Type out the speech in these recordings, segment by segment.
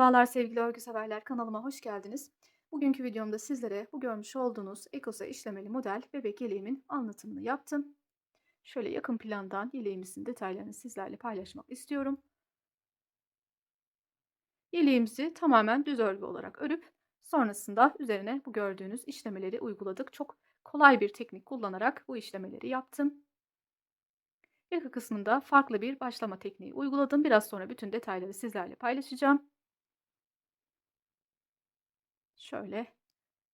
Merhabalar sevgili örgü severler, kanalıma hoş geldiniz. Bugünkü videomda sizlere bu görmüş olduğunuz ekosa işlemeli model bebek yeleğimin anlatımını yaptım. Şöyle yakın plandan yeleğimizin detaylarını sizlerle paylaşmak istiyorum. Yeleğimizi tamamen düz örgü olarak örüp sonrasında üzerine bu gördüğünüz işlemeleri uyguladık. Çok kolay bir teknik kullanarak bu işlemeleri yaptım. Yaka kısmında farklı bir başlama tekniği uyguladım. Biraz sonra bütün detayları sizlerle paylaşacağım. Şöyle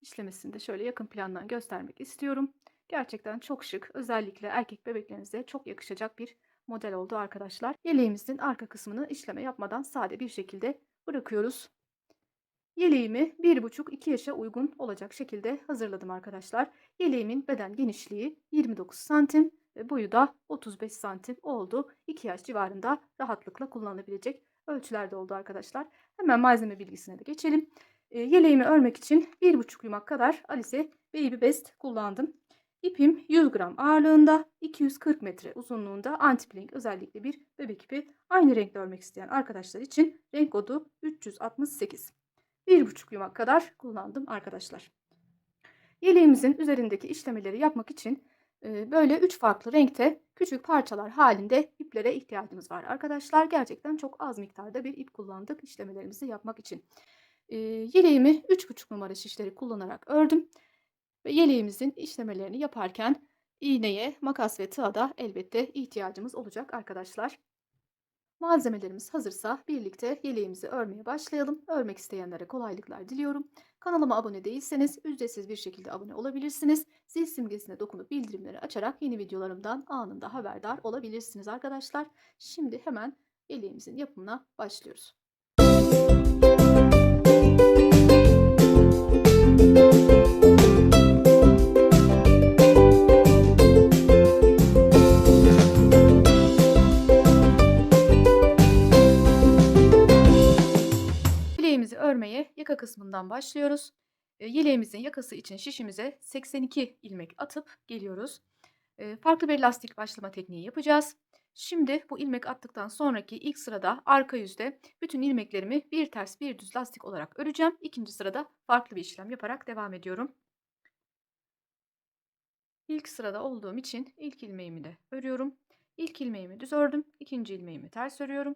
işlemesini de şöyle yakın plandan göstermek istiyorum. Gerçekten çok şık, özellikle erkek bebeklerinize çok yakışacak bir model oldu arkadaşlar. Yeleğimizin arka kısmını işleme yapmadan sade bir şekilde bırakıyoruz. Yeleğimi 1,5-2 yaşa uygun olacak şekilde hazırladım arkadaşlar. Yeleğimin beden genişliği 29 santim ve boyu da 35 santim oldu. 2 yaş civarında rahatlıkla kullanılabilecek ölçülerde oldu arkadaşlar. Hemen malzeme bilgisine de geçelim. Yeleğimi örmek için 1,5 yumak kadar Alize Baby Best kullandım. İpim 100 gram ağırlığında, 240 metre uzunluğunda anti-pling özellikle bir bebek ipi. Aynı renkte örmek isteyen arkadaşlar için renk kodu 368. 1,5 yumak kadar kullandım arkadaşlar. Yeleğimizin üzerindeki işlemeleri yapmak için böyle 3 farklı renkte küçük parçalar halinde iplere ihtiyacımız var arkadaşlar. Gerçekten çok az miktarda bir ip kullandık işlemelerimizi yapmak için. Yeleğimi 3,5 numara şişleri kullanarak ördüm. Ve yeleğimizin işlemelerini yaparken iğneye, makas ve tığa da elbette ihtiyacımız olacak arkadaşlar. Malzemelerimiz hazırsa birlikte yeleğimizi örmeye başlayalım. Örmek isteyenlere kolaylıklar diliyorum. Kanalıma abone değilseniz ücretsiz bir şekilde abone olabilirsiniz. Zil simgesine dokunup bildirimleri açarak yeni videolarımdan anında haberdar olabilirsiniz arkadaşlar. Şimdi hemen yeleğimizin yapımına başlıyoruz. Yeleğimizi örmeye yaka kısmından başlıyoruz. Yeleğimizin yakası için şişimize 82 ilmek atıp geliyoruz. Farklı bir lastik başlama tekniği yapacağız. Şimdi bu ilmek attıktan sonraki ilk sırada arka yüzde bütün ilmeklerimi bir ters bir düz lastik olarak öreceğim. İkinci sırada farklı bir işlem yaparak devam ediyorum. İlk sırada olduğum için ilk ilmeğimi de örüyorum. İlk ilmeğimi düz ördüm. İkinci ilmeğimi ters örüyorum.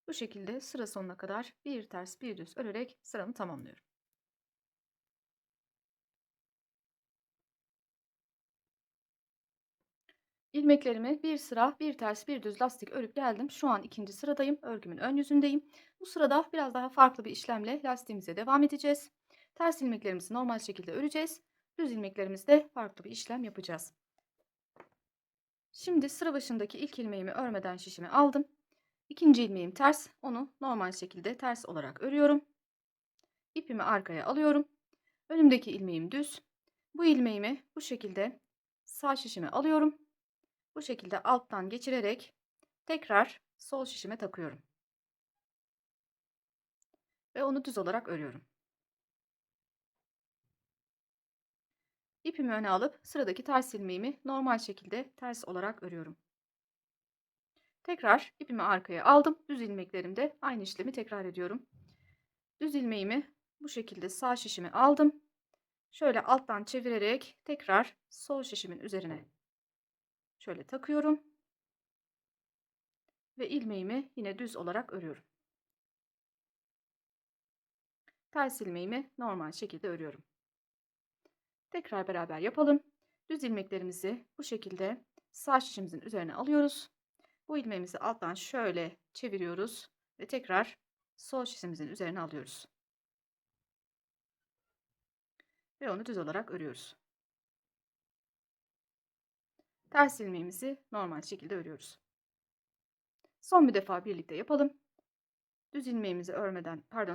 Bu şekilde sıra sonuna kadar bir ters bir düz örerek sıramı tamamlıyorum. İlmeklerimi bir sıra bir ters bir düz lastik örüp geldim. Şu an ikinci sıradayım. Örgümün ön yüzündeyim. Bu sırada biraz daha farklı bir işlemle lastiğimize devam edeceğiz. Ters ilmeklerimizi normal şekilde öreceğiz. Düz ilmeklerimizde farklı bir işlem yapacağız. Şimdi sıra başındaki ilk ilmeğimi örmeden şişimi aldım. İkinci ilmeğim ters. Onu normal şekilde ters olarak örüyorum. İpimi arkaya alıyorum. Önümdeki ilmeğim düz. Bu ilmeğimi bu şekilde sağ şişime alıyorum. Bu şekilde alttan geçirerek tekrar sol şişime takıyorum. Ve onu düz olarak örüyorum. İpimi öne alıp sıradaki ters ilmeğimi normal şekilde ters olarak örüyorum. Tekrar ipimi arkaya aldım. Düz ilmeklerimde aynı işlemi tekrar ediyorum. Düz ilmeğimi bu şekilde sağ şişime aldım. Şöyle alttan çevirerek tekrar sol şişimin üzerine şöyle takıyorum. Ve ilmeğimi yine düz olarak örüyorum. Ters ilmeğimi normal şekilde örüyorum. Tekrar beraber yapalım. Düz ilmeklerimizi bu şekilde sağ şişimizin üzerine alıyoruz. Bu ilmeğimizi alttan şöyle çeviriyoruz ve tekrar sol şişimizin üzerine alıyoruz. Ve onu düz olarak örüyoruz. Ters ilmeğimizi normal şekilde örüyoruz. Son bir defa birlikte yapalım. Düz ilmeğimizi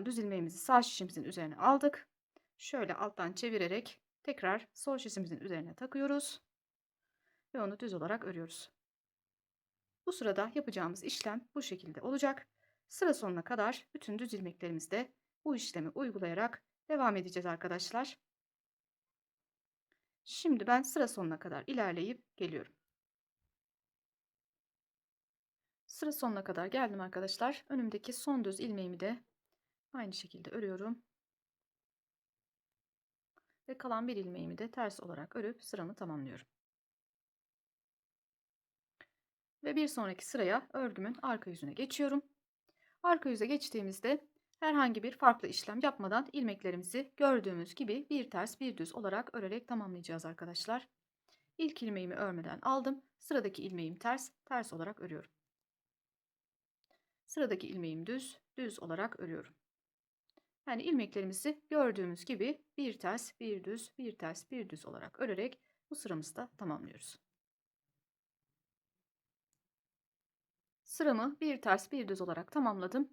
düz ilmeğimizi sağ şişimizin üzerine aldık. Şöyle alttan çevirerek tekrar sol şişimizin üzerine takıyoruz ve onu düz olarak örüyoruz. Bu sırada yapacağımız işlem bu şekilde olacak. Sıra sonuna kadar bütün düz ilmeklerimizde bu işlemi uygulayarak devam edeceğiz arkadaşlar. Şimdi ben sıra sonuna kadar ilerleyip geliyorum. Sıra sonuna kadar geldim arkadaşlar. Önümdeki son düz ilmeğimi de Aynı şekilde örüyorum. Ve kalan bir ilmeğimi de ters olarak örüp sıramı tamamlıyorum. Ve bir sonraki sıraya örgümün arka yüzüne geçiyorum. Arka yüze geçtiğimizde herhangi bir farklı işlem yapmadan ilmeklerimizi gördüğümüz gibi bir ters bir düz olarak örerek tamamlayacağız arkadaşlar. İlk ilmeğimi örmeden aldım. Sıradaki ilmeğim ters, ters olarak örüyorum. Sıradaki ilmeğim düz, düz olarak örüyorum. Yani ilmeklerimizi gördüğümüz gibi bir ters, bir düz, bir ters, bir düz olarak örerek bu sıramızı da tamamlıyoruz. Sıramı bir ters bir düz olarak tamamladım.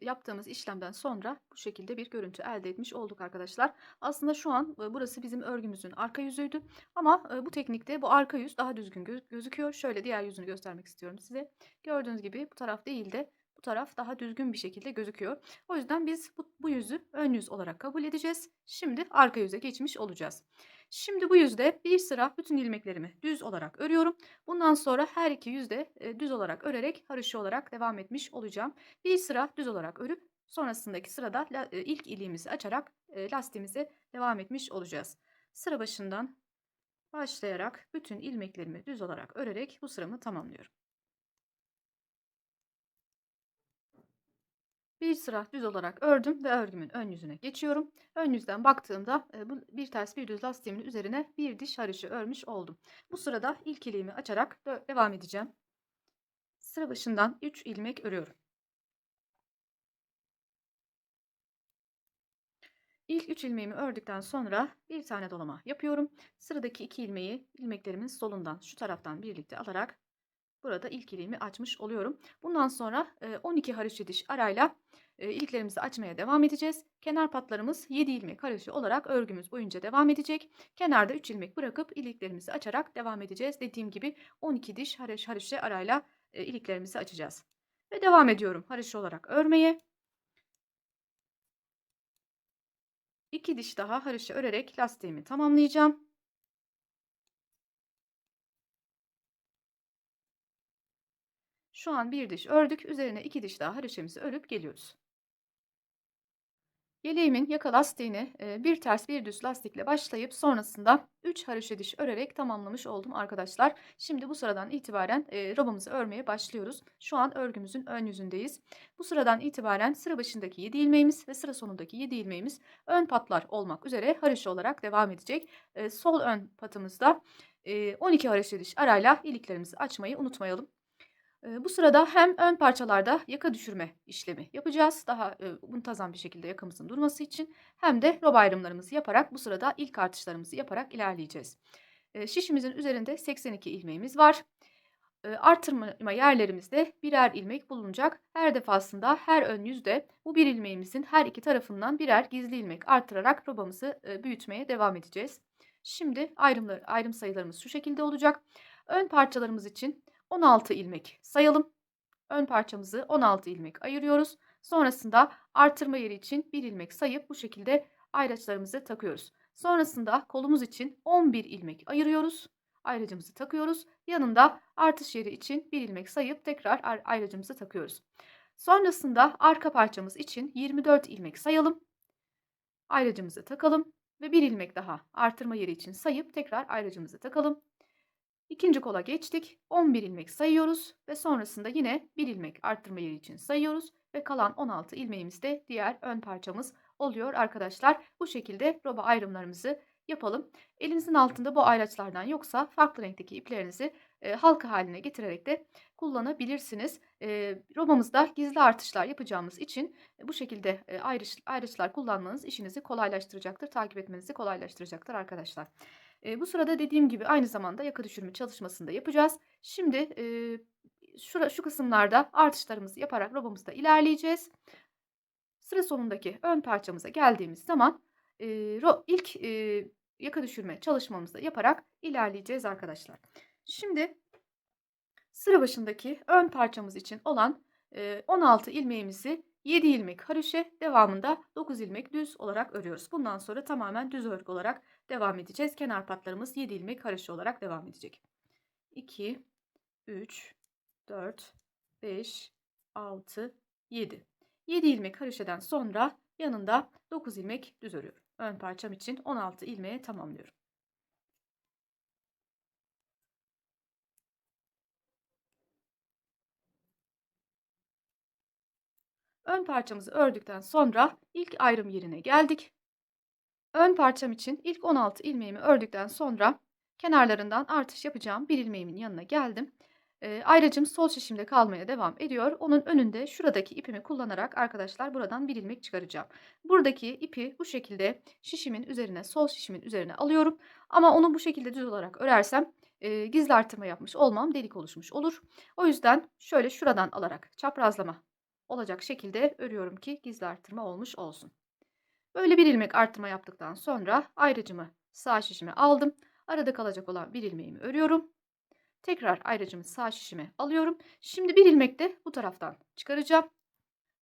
Yaptığımız işlemden sonra bu şekilde bir görüntü elde etmiş olduk arkadaşlar. Aslında şu an burası bizim örgümüzün arka yüzüydü. Ama bu teknikte bu arka yüz daha düzgün gözüküyor. Şöyle diğer yüzünü göstermek istiyorum size. Gördüğünüz gibi bu taraf değil de bu taraf daha düzgün bir şekilde gözüküyor. O yüzden biz bu yüzü ön yüz olarak kabul edeceğiz. Şimdi arka yüze geçmiş olacağız. Şimdi bu yüzde bir sıra bütün ilmeklerimi düz olarak örüyorum. Bundan sonra her iki yüzde düz olarak örerek haroşa olarak devam etmiş olacağım. Bir sıra düz olarak örüp sonrasındaki sırada ilk iliğimizi açarak lastiğimize devam etmiş olacağız. Sıra başından başlayarak bütün ilmeklerimi düz olarak örerek bu sıramı tamamlıyorum. Bir sıra düz olarak ördüm ve örgümün ön yüzüne geçiyorum. Ön yüzden baktığımda bu bir ters bir düz lastiğimin üzerine bir diş haroşa örmüş oldum. Bu sırada ilk iliğimi açarak devam edeceğim. Sıra başından 3 ilmek örüyorum. İlk 3 ilmeğimi ördükten sonra bir tane dolama yapıyorum. Sıradaki 2 ilmeği ilmeklerimin solundan şu taraftan birlikte alarak burada ilk iliğimi açmış oluyorum. Bundan sonra 12 haroşa diş arayla iliklerimizi açmaya devam edeceğiz. Kenar patlarımız 7 ilmek haroşa olarak örgümüz boyunca devam edecek. Kenarda 3 ilmek bırakıp iliklerimizi açarak devam edeceğiz. Dediğim gibi 12 diş haroşa arayla iliklerimizi açacağız. Ve devam ediyorum haroşa olarak örmeye. 2 diş daha haroşa örerek lastiğimi tamamlayacağım. Şu an bir diş ördük. Üzerine 2 diş daha haroşamızı örüp geliyoruz. Yeleğimin yaka lastiğini bir ters bir düz lastikle başlayıp sonrasında 3 haroşa diş örerek tamamlamış oldum arkadaşlar. Şimdi bu sıradan itibaren robamızı örmeye başlıyoruz. Şu an örgümüzün ön yüzündeyiz. Bu sıradan itibaren sıra başındaki 7 ilmeğimiz ve sıra sonundaki 7 ilmeğimiz ön patlar olmak üzere haroşa olarak devam edecek. Sol ön patımızda 12 haroşa diş arayla iliklerimizi açmayı unutmayalım. Bu sırada hem ön parçalarda yaka düşürme işlemi yapacağız. Daha muntazam bir şekilde yakamızın durması için hem de rob ayrımlarımızı yaparak bu sırada ilk artışlarımızı yaparak ilerleyeceğiz. Şişimizin üzerinde 82 ilmeğimiz var. Artırma yerlerimizde birer ilmek bulunacak. Her defasında her ön yüzde bu bir ilmeğimizin her iki tarafından birer gizli ilmek artırarak robamızı büyütmeye devam edeceğiz. Şimdi ayrım sayılarımız şu şekilde olacak. Ön parçalarımız için 16 ilmek sayalım. Ön parçamızı 16 ilmek ayırıyoruz. Sonrasında artırma yeri için 1 ilmek sayıp bu şekilde ayraçlarımızı takıyoruz. Sonrasında kolumuz için 11 ilmek ayırıyoruz. Ayracımızı takıyoruz. Yanında artış yeri için 1 ilmek sayıp tekrar ayracımızı takıyoruz. Sonrasında arka parçamız için 24 ilmek sayalım. Ayracımızı takalım ve 1 ilmek daha artırma yeri için sayıp tekrar ayracımızı takalım. İkinci kola geçtik. 11 ilmek sayıyoruz ve sonrasında yine 1 ilmek arttırma yeri için sayıyoruz ve kalan 16 ilmeğimiz de diğer ön parçamız oluyor arkadaşlar. Bu şekilde roba ayrımlarımızı yapalım. Elinizin altında bu ayraçlardan yoksa farklı renkteki iplerinizi halka haline getirerek de kullanabilirsiniz. Robamızda gizli artışlar yapacağımız için bu şekilde ayrıçlar kullanmanız işinizi kolaylaştıracaktır, takip etmenizi kolaylaştıracaktır arkadaşlar. Bu sırada dediğim gibi aynı zamanda yaka düşürme çalışmasını da yapacağız. Şimdi şu kısımlarda artışlarımızı yaparak robamızda ilerleyeceğiz. Sıra sonundaki ön parçamıza geldiğimiz zaman ilk yaka düşürme çalışmamızı da yaparak ilerleyeceğiz arkadaşlar. Şimdi sıra başındaki ön parçamız için olan 16 ilmeğimizi 7 ilmek haroşa devamında 9 ilmek düz olarak örüyoruz. Bundan sonra tamamen düz örgü olarak devam edeceğiz. Kenar patlarımız 7 ilmek haroşa olarak devam edecek. 2, 3, 4, 5, 6, 7. 7 ilmek haroşadan sonra yanında 9 ilmek düz örüyorum. Ön parçam için 16 ilmeğe tamamlıyorum. Ön parçamızı ördükten sonra ilk ayrım yerine geldik. Ön parçam için ilk 16 ilmeğimi ördükten sonra kenarlarından artış yapacağım bir ilmeğimin yanına geldim. Ayracım sol şişimde kalmaya devam ediyor. Onun önünde şuradaki ipimi kullanarak arkadaşlar buradan bir ilmek çıkaracağım. Buradaki ipi bu şekilde şişimin üzerine, sol şişimin üzerine alıyorum. Ama onu bu şekilde düz olarak örersem gizli artırma yapmış olmam, delik oluşmuş olur. O yüzden şöyle şuradan alarak çaprazlama olacak şekilde örüyorum ki gizli artırma olmuş olsun. Böyle bir ilmek arttırma yaptıktan sonra ayracımı sağ şişime aldım. Arada kalacak olan bir ilmeğimi örüyorum. Tekrar ayracımı sağ şişime alıyorum. Şimdi bir ilmek de bu taraftan çıkaracağım.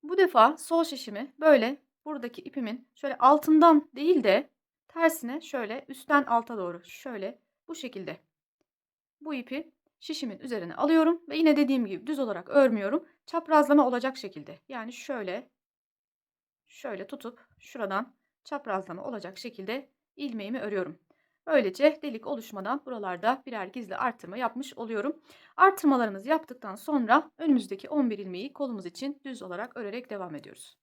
Bu defa sol şişimi böyle buradaki ipimin şöyle altından değil de tersine şöyle üstten alta doğru şöyle bu şekilde bu ipi şişimin üzerine alıyorum ve yine dediğim gibi düz olarak örmüyorum. Çaprazlama olacak şekilde. Yani şöyle tutup şuradan çaprazlama olacak şekilde ilmeğimi örüyorum. Böylece delik oluşmadan buralarda birer gizli artırma yapmış oluyorum. Artırmalarımızı yaptıktan sonra önümüzdeki 11 ilmeği kolumuz için düz olarak örerek devam ediyoruz.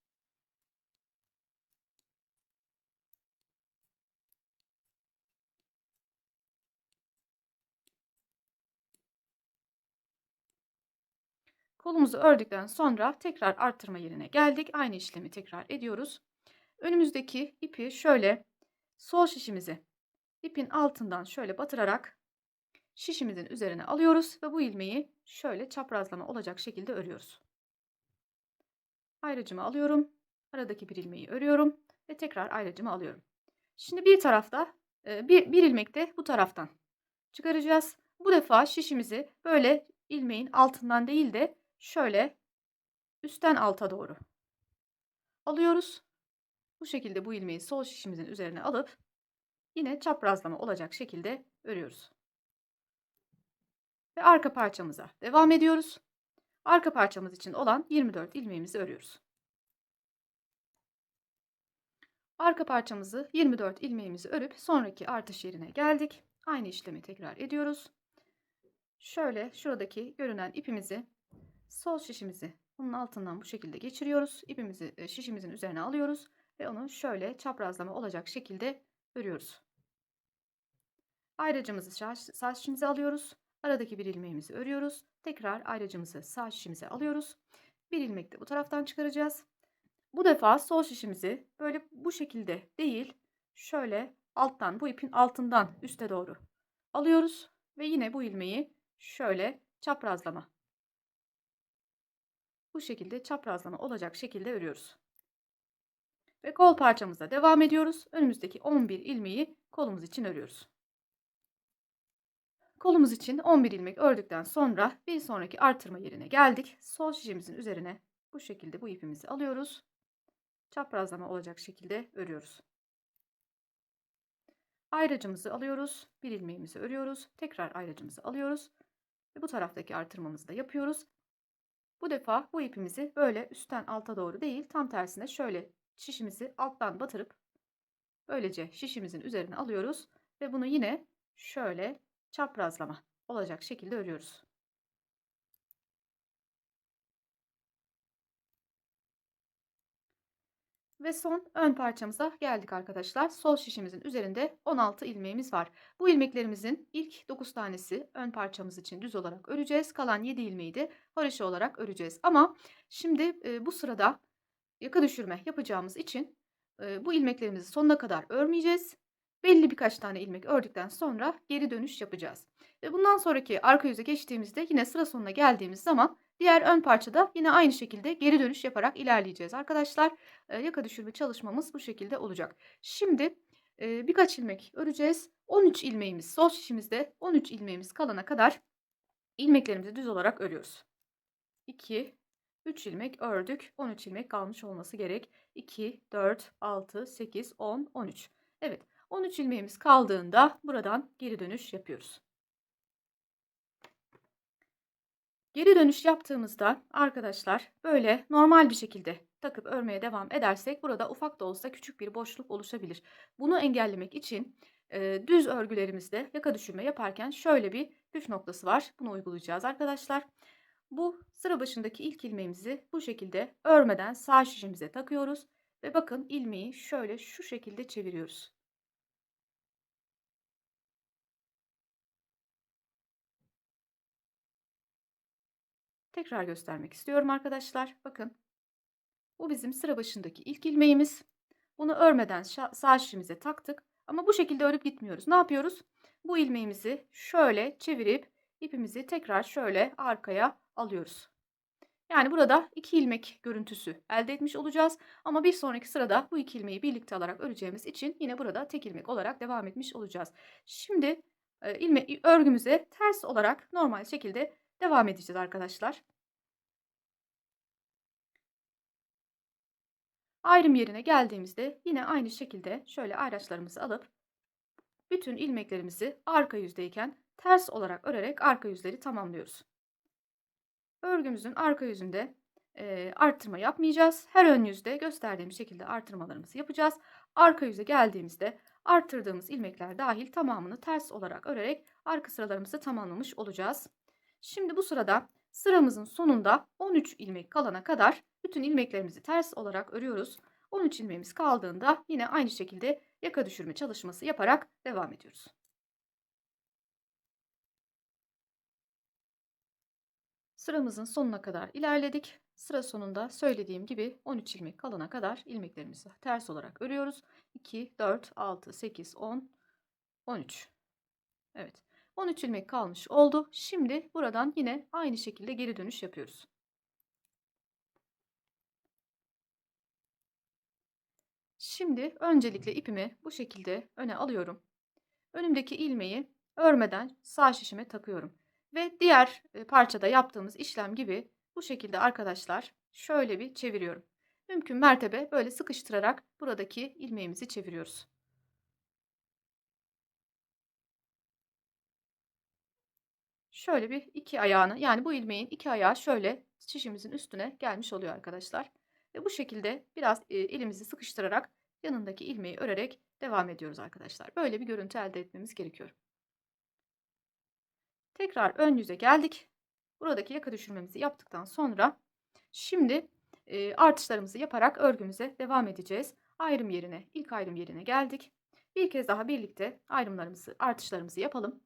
Kolumuzu ördükten sonra tekrar artırma yerine geldik. Aynı işlemi tekrar ediyoruz. Önümüzdeki ipi şöyle sol şişimizi ipin altından şöyle batırarak şişimizin üzerine alıyoruz ve bu ilmeği şöyle çaprazlama olacak şekilde örüyoruz. Ayracımı alıyorum. Aradaki bir ilmeği örüyorum ve tekrar ayracımı alıyorum. Şimdi bir tarafta bir ilmek de bu taraftan çıkaracağız. Bu defa şişimizi böyle ilmeğin altından değil de şöyle üstten alta doğru alıyoruz. Bu şekilde bu ilmeği sol şişimizin üzerine alıp yine çaprazlama olacak şekilde örüyoruz. Ve arka parçamıza devam ediyoruz. Arka parçamız için olan 24 ilmeğimizi örüyoruz. Arka parçamızı 24 ilmeğimizi örüp sonraki artış yerine geldik. Aynı işlemi tekrar ediyoruz. Şöyle şuradaki görünen ipimizi sol şişimizi bunun altından bu şekilde geçiriyoruz. İpimizi şişimizin üzerine alıyoruz ve onu şöyle çaprazlama olacak şekilde örüyoruz. Ayracımızı sağ şişimize alıyoruz. Aradaki bir ilmeğimizi örüyoruz. Tekrar ayracımızı sağ şişimize alıyoruz. Bir ilmek de bu taraftan çıkaracağız. Bu defa sol şişimizi böyle bu şekilde değil, şöyle alttan bu ipin altından üste doğru alıyoruz ve yine bu ilmeği şöyle çaprazlama. Bu şekilde çaprazlama olacak şekilde örüyoruz. Ve kol parçamıza devam ediyoruz. Önümüzdeki 11 ilmeği kolumuz için örüyoruz. Kolumuz için 11 ilmek ördükten sonra bir sonraki artırma yerine geldik. Sol şişimizin üzerine bu şekilde bu ipimizi alıyoruz. Çaprazlama olacak şekilde örüyoruz. Ayracımızı alıyoruz. Bir ilmeğimizi örüyoruz. Tekrar ayracımızı alıyoruz. Ve bu taraftaki artırmamızı da yapıyoruz. Bu defa bu ipimizi böyle üstten alta doğru değil, tam tersine şöyle şişimizi alttan batırıp böylece şişimizin üzerine alıyoruz ve bunu yine şöyle çaprazlama olacak şekilde örüyoruz. Ve son ön parçamıza geldik arkadaşlar. Sol şişimizin üzerinde 16 ilmeğimiz var. Bu ilmeklerimizin ilk 9 tanesi ön parçamız için düz olarak öreceğiz. Kalan 7 ilmeği de haroşa olarak öreceğiz. Ama şimdi bu sırada yaka düşürme yapacağımız için bu ilmeklerimizi sonuna kadar örmeyeceğiz. Belli birkaç tane ilmek ördükten sonra geri dönüş yapacağız. Ve bundan sonraki arka yüze geçtiğimizde yine sıra sonuna geldiğimiz zaman diğer ön parçada yine aynı şekilde geri dönüş yaparak ilerleyeceğiz arkadaşlar. Yaka düşürme çalışmamız bu şekilde olacak. Şimdi birkaç ilmek öreceğiz. 13 ilmeğimiz sol şişimizde 13 ilmeğimiz kalana kadar ilmeklerimizi düz olarak örüyoruz. 2, 3 ilmek ördük. 13 ilmek kalmış olması gerek. 2, 4, 6, 8, 10, 13. Evet, 13 ilmeğimiz kaldığında buradan geri dönüş yapıyoruz. Geri dönüş yaptığımızda arkadaşlar böyle normal bir şekilde takıp örmeye devam edersek burada ufak da olsa küçük bir boşluk oluşabilir. Bunu engellemek için düz örgülerimizde yaka düşürme yaparken şöyle bir püf noktası var. Bunu uygulayacağız arkadaşlar. Bu sıra başındaki ilk ilmeğimizi bu şekilde örmeden sağ şişimize takıyoruz ve bakın ilmeği şöyle şu şekilde çeviriyoruz. Tekrar göstermek istiyorum arkadaşlar. Bakın bu bizim sıra başındaki ilk ilmeğimiz. Bunu örmeden sağ şişimize taktık ama bu şekilde örüp gitmiyoruz. Ne yapıyoruz? Bu ilmeğimizi şöyle çevirip ipimizi tekrar şöyle arkaya alıyoruz. Yani burada 2 ilmek görüntüsü elde etmiş olacağız ama bir sonraki sırada bu 2 ilmeği birlikte alarak öreceğimiz için yine burada tek ilmek olarak devam etmiş olacağız. Şimdi, örgümüze ters olarak normal şekilde devam edeceğiz arkadaşlar. Ayrım yerine geldiğimizde yine aynı şekilde şöyle ayraçlarımızı alıp bütün ilmeklerimizi arka yüzdeyken ters olarak örerek arka yüzleri tamamlıyoruz. Örgümüzün arka yüzünde, arttırma yapmayacağız. Her ön yüzde gösterdiğim şekilde artırmalarımızı yapacağız. Arka yüze geldiğimizde arttırdığımız ilmekler dahil tamamını ters olarak örerek arka sıralarımızı tamamlamış olacağız. Şimdi bu sırada sıramızın sonunda 13 ilmek kalana kadar bütün ilmeklerimizi ters olarak örüyoruz. 13 ilmeğimiz kaldığında yine aynı şekilde yaka düşürme çalışması yaparak devam ediyoruz. Sıramızın sonuna kadar ilerledik. Sıra sonunda söylediğim gibi 13 ilmek kalana kadar ilmeklerimizi ters olarak örüyoruz. 2, 4, 6, 8, 10, 13. Evet. 13 ilmek kalmış oldu. Şimdi buradan yine aynı şekilde geri dönüş yapıyoruz. Şimdi öncelikle ipimi bu şekilde öne alıyorum. Önümdeki ilmeği örmeden sağ şişime takıyorum. Ve diğer parçada yaptığımız işlem gibi bu şekilde arkadaşlar şöyle bir çeviriyorum. Mümkün mertebe böyle sıkıştırarak buradaki ilmeğimizi çeviriyoruz. Şöyle bir iki ayağını yani bu ilmeğin iki ayağı şöyle şişimizin üstüne gelmiş oluyor arkadaşlar. Ve bu şekilde biraz elimizi sıkıştırarak yanındaki ilmeği örerek devam ediyoruz arkadaşlar. Böyle bir görüntü elde etmemiz gerekiyor. Tekrar ön yüze geldik. Buradaki yaka düşürmemizi yaptıktan sonra şimdi artışlarımızı yaparak örgümüze devam edeceğiz. Ayrım yerine, ilk ayrım yerine geldik. Bir kez daha birlikte ayrımlarımızı, artışlarımızı yapalım.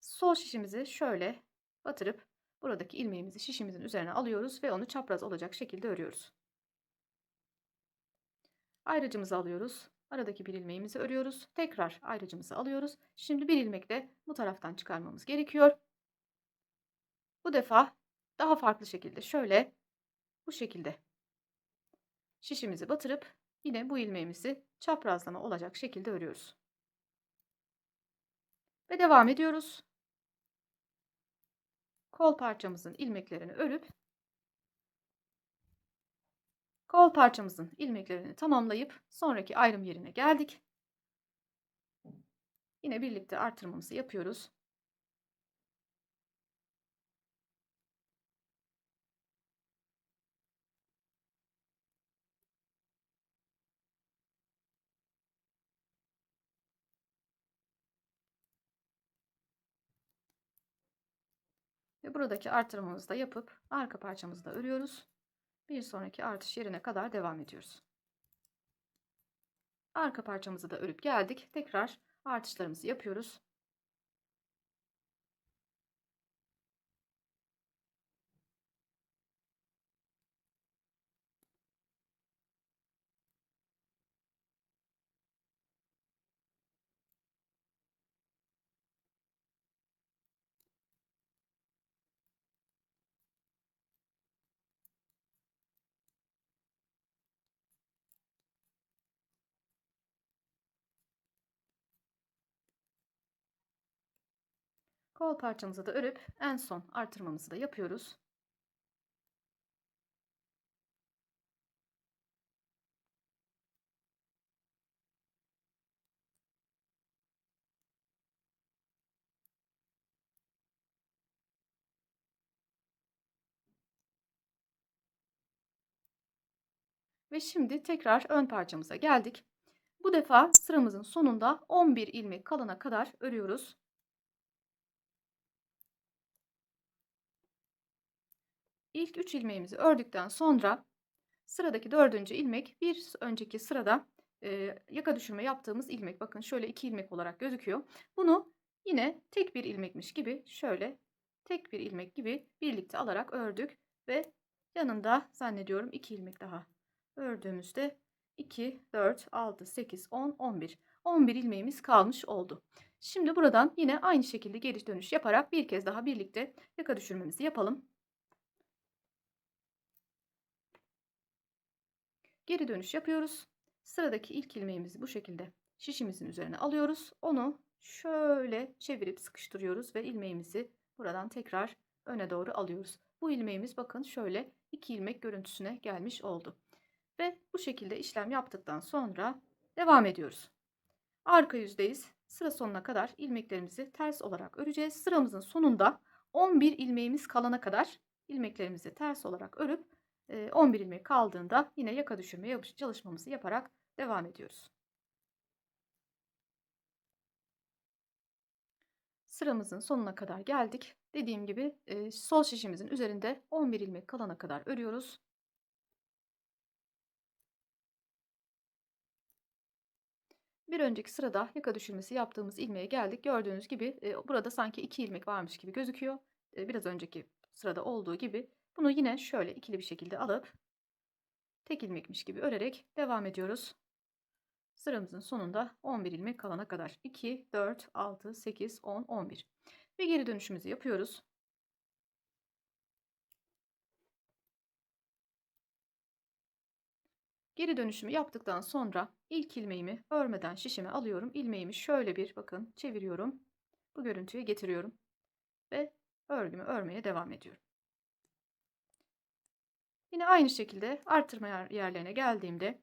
Sol şişimizi şöyle batırıp buradaki ilmeğimizi şişimizin üzerine alıyoruz ve onu çapraz olacak şekilde örüyoruz. Ayracımızı alıyoruz. Aradaki bir ilmeğimizi örüyoruz. Tekrar ayracımızı alıyoruz. Şimdi bir ilmek de bu taraftan çıkarmamız gerekiyor. Bu defa daha farklı şekilde şöyle bu şekilde şişimizi batırıp yine bu ilmeğimizi çaprazlama olacak şekilde örüyoruz. Ve devam ediyoruz. Kol parçamızın ilmeklerini örüp kol parçamızın ilmeklerini tamamlayıp sonraki ayrım yerine geldik. Yine birlikte artırmamızı yapıyoruz. Ve buradaki artırmamızı da yapıp arka parçamızı da örüyoruz. Bir sonraki artış yerine kadar devam ediyoruz. Arka parçamızı da örüp geldik. Tekrar artışlarımızı yapıyoruz. Kol parçamızı da örüp en son artırmamızı da yapıyoruz. Ve şimdi tekrar ön parçamıza geldik. Bu defa sıramızın sonunda 11 ilmek kalana kadar örüyoruz. İlk 3 ilmeğimizi ördükten sonra sıradaki 4. ilmek bir önceki sırada yaka düşürme yaptığımız ilmek. Bakın şöyle 2 ilmek olarak gözüküyor. Bunu yine tek bir ilmekmiş gibi şöyle tek bir ilmek gibi birlikte alarak ördük ve yanında zannediyorum 2 ilmek daha ördüğümüzde 2, 4, 6, 8, 10, 11. 11 ilmeğimiz kalmış oldu. Şimdi buradan yine aynı şekilde geri dönüş yaparak bir kez daha birlikte yaka düşürmemizi yapalım. Geri dönüş yapıyoruz. Sıradaki ilk ilmeğimizi bu şekilde şişimizin üzerine alıyoruz. Onu şöyle çevirip sıkıştırıyoruz ve ilmeğimizi buradan tekrar öne doğru alıyoruz. Bu ilmeğimiz bakın şöyle 2 ilmek görüntüsüne gelmiş oldu. Ve bu şekilde işlem yaptıktan sonra devam ediyoruz. Arka yüzdeyiz. Sıra sonuna kadar ilmeklerimizi ters olarak öreceğiz. Sıramızın sonunda 11 ilmeğimiz kalana kadar ilmeklerimizi ters olarak örüp 11 ilmek kaldığında yine yaka düşürme çalışmamızı yaparak devam ediyoruz. Sıramızın sonuna kadar geldik. Dediğim gibi sol şişimizin üzerinde 11 ilmek kalana kadar örüyoruz. Bir önceki sırada yaka düşürmesi yaptığımız ilmeğe geldik. Gördüğünüz gibi burada sanki 2 ilmek varmış gibi gözüküyor. Biraz önceki sırada olduğu gibi. Bunu yine şöyle ikili bir şekilde alıp tek ilmekmiş gibi örerek devam ediyoruz. Sıramızın sonunda 11 ilmek kalana kadar 2, 4, 6, 8, 10, 11 ve geri dönüşümüzü yapıyoruz. Geri dönüşümü yaptıktan sonra ilk ilmeğimi örmeden şişime alıyorum. İlmeğimi şöyle bir bakın çeviriyorum. Bu görüntüye getiriyorum ve örgümü örmeye devam ediyorum. Yine aynı şekilde artırma yerlerine geldiğimde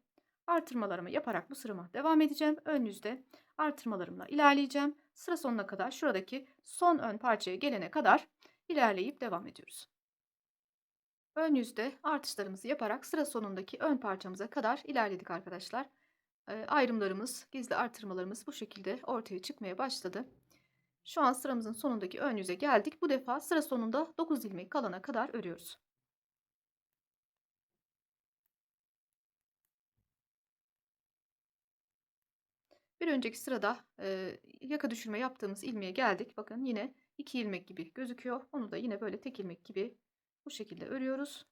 artırmalarımı yaparak bu sırama devam edeceğim. Ön yüzde artırmalarımla ilerleyeceğim. Sıra sonuna kadar şuradaki son ön parçaya gelene kadar ilerleyip devam ediyoruz. Ön yüzde artışlarımızı yaparak sıra sonundaki ön parçamıza kadar ilerledik arkadaşlar. Ayrımlarımız, gizli artırmalarımız bu şekilde ortaya çıkmaya başladı. Şu an sıramızın sonundaki ön yüze geldik. Bu defa sıra sonunda 9 ilmek kalana kadar örüyoruz. Bir önceki sırada yaka düşürme yaptığımız ilmeğe geldik. Bakın yine 2 ilmek gibi gözüküyor. Onu da yine böyle tek ilmek gibi bu şekilde örüyoruz.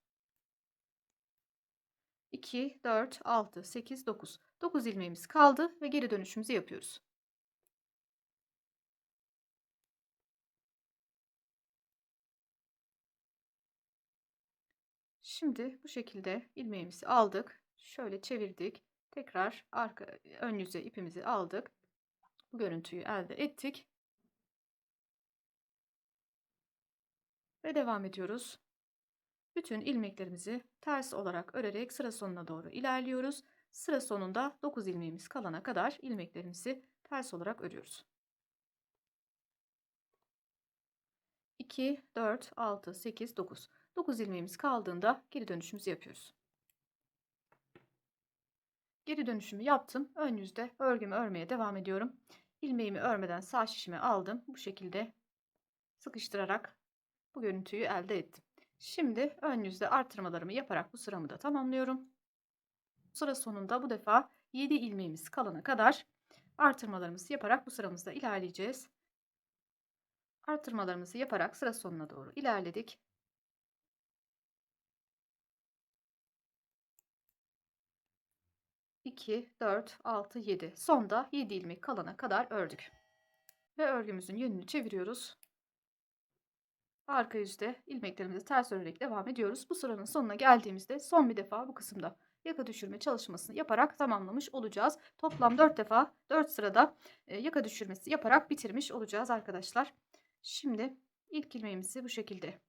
2, 4, 6, 8, 9. 9 ilmeğimiz kaldı ve geri dönüşümüzü yapıyoruz. Şimdi bu şekilde ilmeğimizi aldık. Şöyle çevirdik. Tekrar ön yüze ipimizi aldık. Bu görüntüyü elde ettik. Ve devam ediyoruz. Bütün ilmeklerimizi ters olarak örerek sıra sonuna doğru ilerliyoruz. Sıra sonunda 9 ilmeğimiz kalana kadar ilmeklerimizi ters olarak örüyoruz. 2, 4, 6, 8, 9. 9 ilmeğimiz kaldığında geri dönüşümüzü yapıyoruz. Geri dönüşümü yaptım. Ön yüzde örgümü örmeye devam ediyorum. İlmeğimi örmeden sağ şişime aldım. Bu şekilde sıkıştırarak bu görüntüyü elde ettim. Şimdi ön yüzde artırmalarımı yaparak bu sıramı da tamamlıyorum. Sıra sonunda bu defa 7 ilmeğimiz kalana kadar artırmalarımızı yaparak bu sıramızda ilerleyeceğiz. Artırmalarımızı yaparak sıra sonuna doğru ilerledik. İki, 4, 6, 7. Sonda 7 ilmek kalana kadar ördük. Ve örgümüzün yönünü çeviriyoruz. Arka yüzde ilmeklerimizi ters örerek devam ediyoruz. Bu sıranın sonuna geldiğimizde son bir defa bu kısımda yaka düşürme çalışmasını yaparak tamamlamış olacağız. Toplam 4 defa 4 sırada yaka düşürmesi yaparak bitirmiş olacağız arkadaşlar. Şimdi ilk ilmeğimizi bu şekilde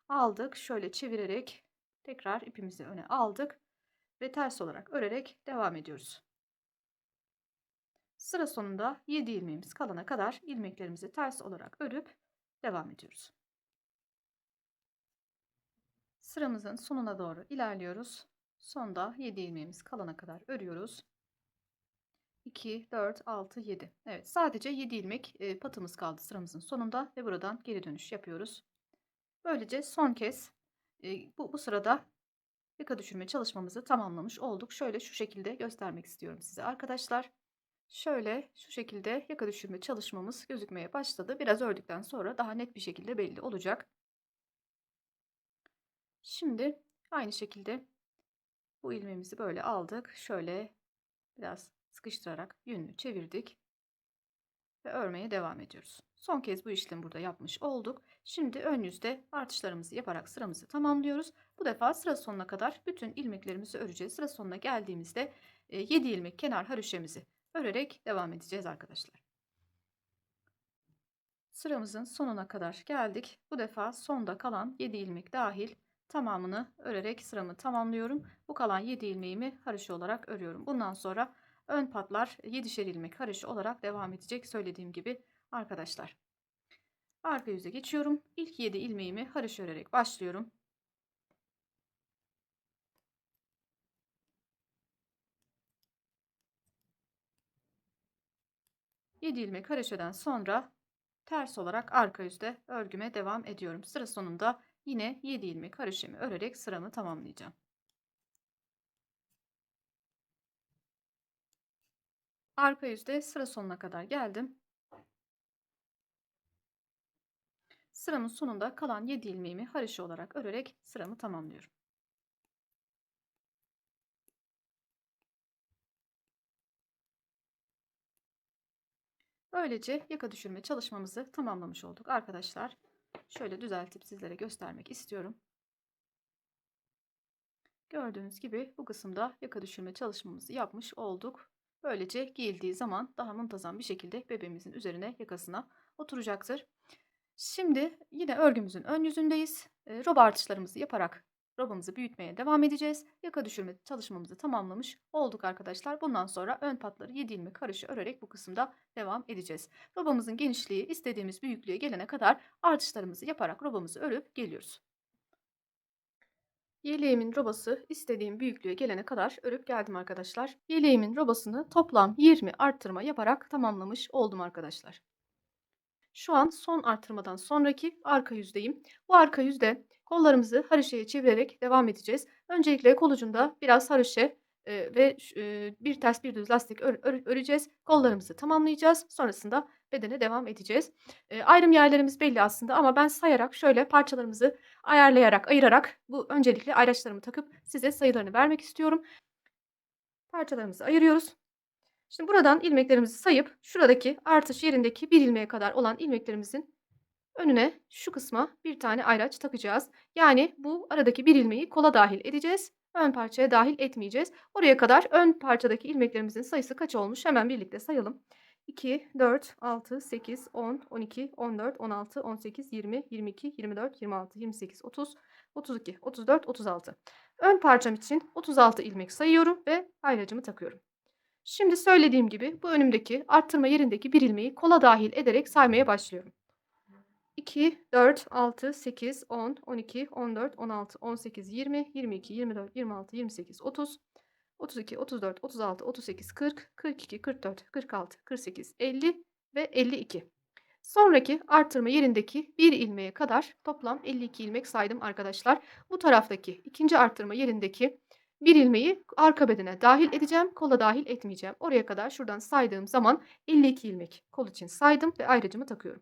aldık. Şöyle çevirerek tekrar ipimizi öne aldık ve ters olarak örerek devam ediyoruz. Sıra sonunda 7 ilmeğimiz kalana kadar ilmeklerimizi ters olarak örüp devam ediyoruz. Sıramızın sonuna doğru ilerliyoruz. Sonda 7 ilmeğimiz kalana kadar örüyoruz. 2, 4, 6, 7. Evet, sadece 7 ilmek patımız kaldı sıramızın sonunda ve buradan geri dönüş yapıyoruz. Böylece son kez bu sırada yaka düşürme çalışmamızı tamamlamış olduk. Şöyle şu şekilde göstermek istiyorum size arkadaşlar. Şöyle şu şekilde yaka düşürme çalışmamız gözükmeye başladı. Biraz ördükten sonra daha net bir şekilde belli olacak. Şimdi aynı şekilde bu ilmeğimizi böyle aldık. Şöyle biraz sıkıştırarak yönünü çevirdik ve örmeye devam ediyoruz. Son kez bu işlemi burada yapmış olduk. Şimdi ön yüzde artışlarımızı yaparak sıramızı tamamlıyoruz. Bu defa sıra sonuna kadar bütün ilmeklerimizi öreceğiz. Sıra sonuna geldiğimizde 7 ilmek kenar haroşemizi örerek devam edeceğiz arkadaşlar. Sıramızın sonuna kadar geldik. Bu defa sonda kalan 7 ilmek dahil tamamını örerek sıramı tamamlıyorum. Bu kalan 7 ilmeğimi haroşa olarak örüyorum. Bundan sonra ön patlar 7'şer ilmek haroşa olarak devam edecek söylediğim gibi arkadaşlar. Arka yüze geçiyorum. İlk 7 ilmeğimi haroşa örerek başlıyorum. Yedi ilmek haroşadan sonra ters olarak arka yüzde örgüme devam ediyorum. Sıra sonunda yine 7 ilmek haroşamı örerek sıramı tamamlayacağım. Arka yüzde sıra sonuna kadar geldim. Sıramın sonunda kalan 7 ilmeğimi haroşa olarak örerek sıramı tamamlıyorum. Böylece yaka düşürme çalışmamızı tamamlamış olduk arkadaşlar. Şöyle düzeltip sizlere göstermek istiyorum. Gördüğünüz gibi bu kısımda yaka düşürme çalışmamızı yapmış olduk. Böylece giyildiği zaman daha muntazam bir şekilde bebeğimizin üzerine yakasına oturacaktır. Şimdi yine örgümüzün ön yüzündeyiz. Roba artışlarımızı yaparak robamızı büyütmeye devam edeceğiz. Yaka düşürme çalışmamızı tamamlamış olduk arkadaşlar. Bundan sonra ön patları 7 ilmek karışı örerek bu kısımda devam edeceğiz. Robamızın genişliği istediğimiz büyüklüğe gelene kadar artışlarımızı yaparak robamızı örüp geliyoruz. Yeleğimin robası istediğim büyüklüğe gelene kadar örüp geldim arkadaşlar. Yeleğimin robasını toplam 20 arttırma yaparak tamamlamış oldum arkadaşlar. Şu an son artırmadan sonraki arka yüzdeyim. Bu arka yüzde kollarımızı haroşaya çevirerek devam edeceğiz. Öncelikle kol ucunda biraz haroşa ve bir ters bir düz lastik öreceğiz. Kollarımızı tamamlayacağız. Sonrasında bedene devam edeceğiz. Ayrım yerlerimiz belli aslında ama ben sayarak şöyle parçalarımızı ayarlayarak, ayırarak bu öncelikle ayraçlarımı takıp size sayılarını vermek istiyorum. Parçalarımızı ayırıyoruz. Şimdi buradan ilmeklerimizi sayıp şuradaki artış yerindeki bir ilmeğe kadar olan ilmeklerimizin önüne şu kısma bir tane ayraç takacağız. Yani bu aradaki bir ilmeği kola dahil edeceğiz. Ön parçaya dahil etmeyeceğiz. Oraya kadar ön parçadaki ilmeklerimizin sayısı kaç olmuş? Hemen birlikte sayalım. 2, 4, 6, 8, 10, 12, 14, 16, 18, 20, 22, 24, 26, 28, 30, 32, 34, 36. Ön parçam için 36 ilmek sayıyorum ve ayracımı takıyorum. Şimdi söylediğim gibi bu önümdeki arttırma yerindeki bir ilmeği kola dahil ederek saymaya başlıyorum. 2, 4, 6, 8, 10, 12, 14, 16, 18, 20, 22, 24, 26, 28, 30, 32, 34, 36, 38, 40, 42, 44, 46, 48, 50 ve 52. Sonraki artırma yerindeki bir ilmeğe kadar toplam 52 ilmek saydım arkadaşlar. Bu taraftaki ikinci artırma yerindeki bir ilmeği arka bedene dahil edeceğim. Kola dahil etmeyeceğim. Oraya kadar şuradan saydığım zaman 52 ilmek kol için saydım ve ayracımı takıyorum.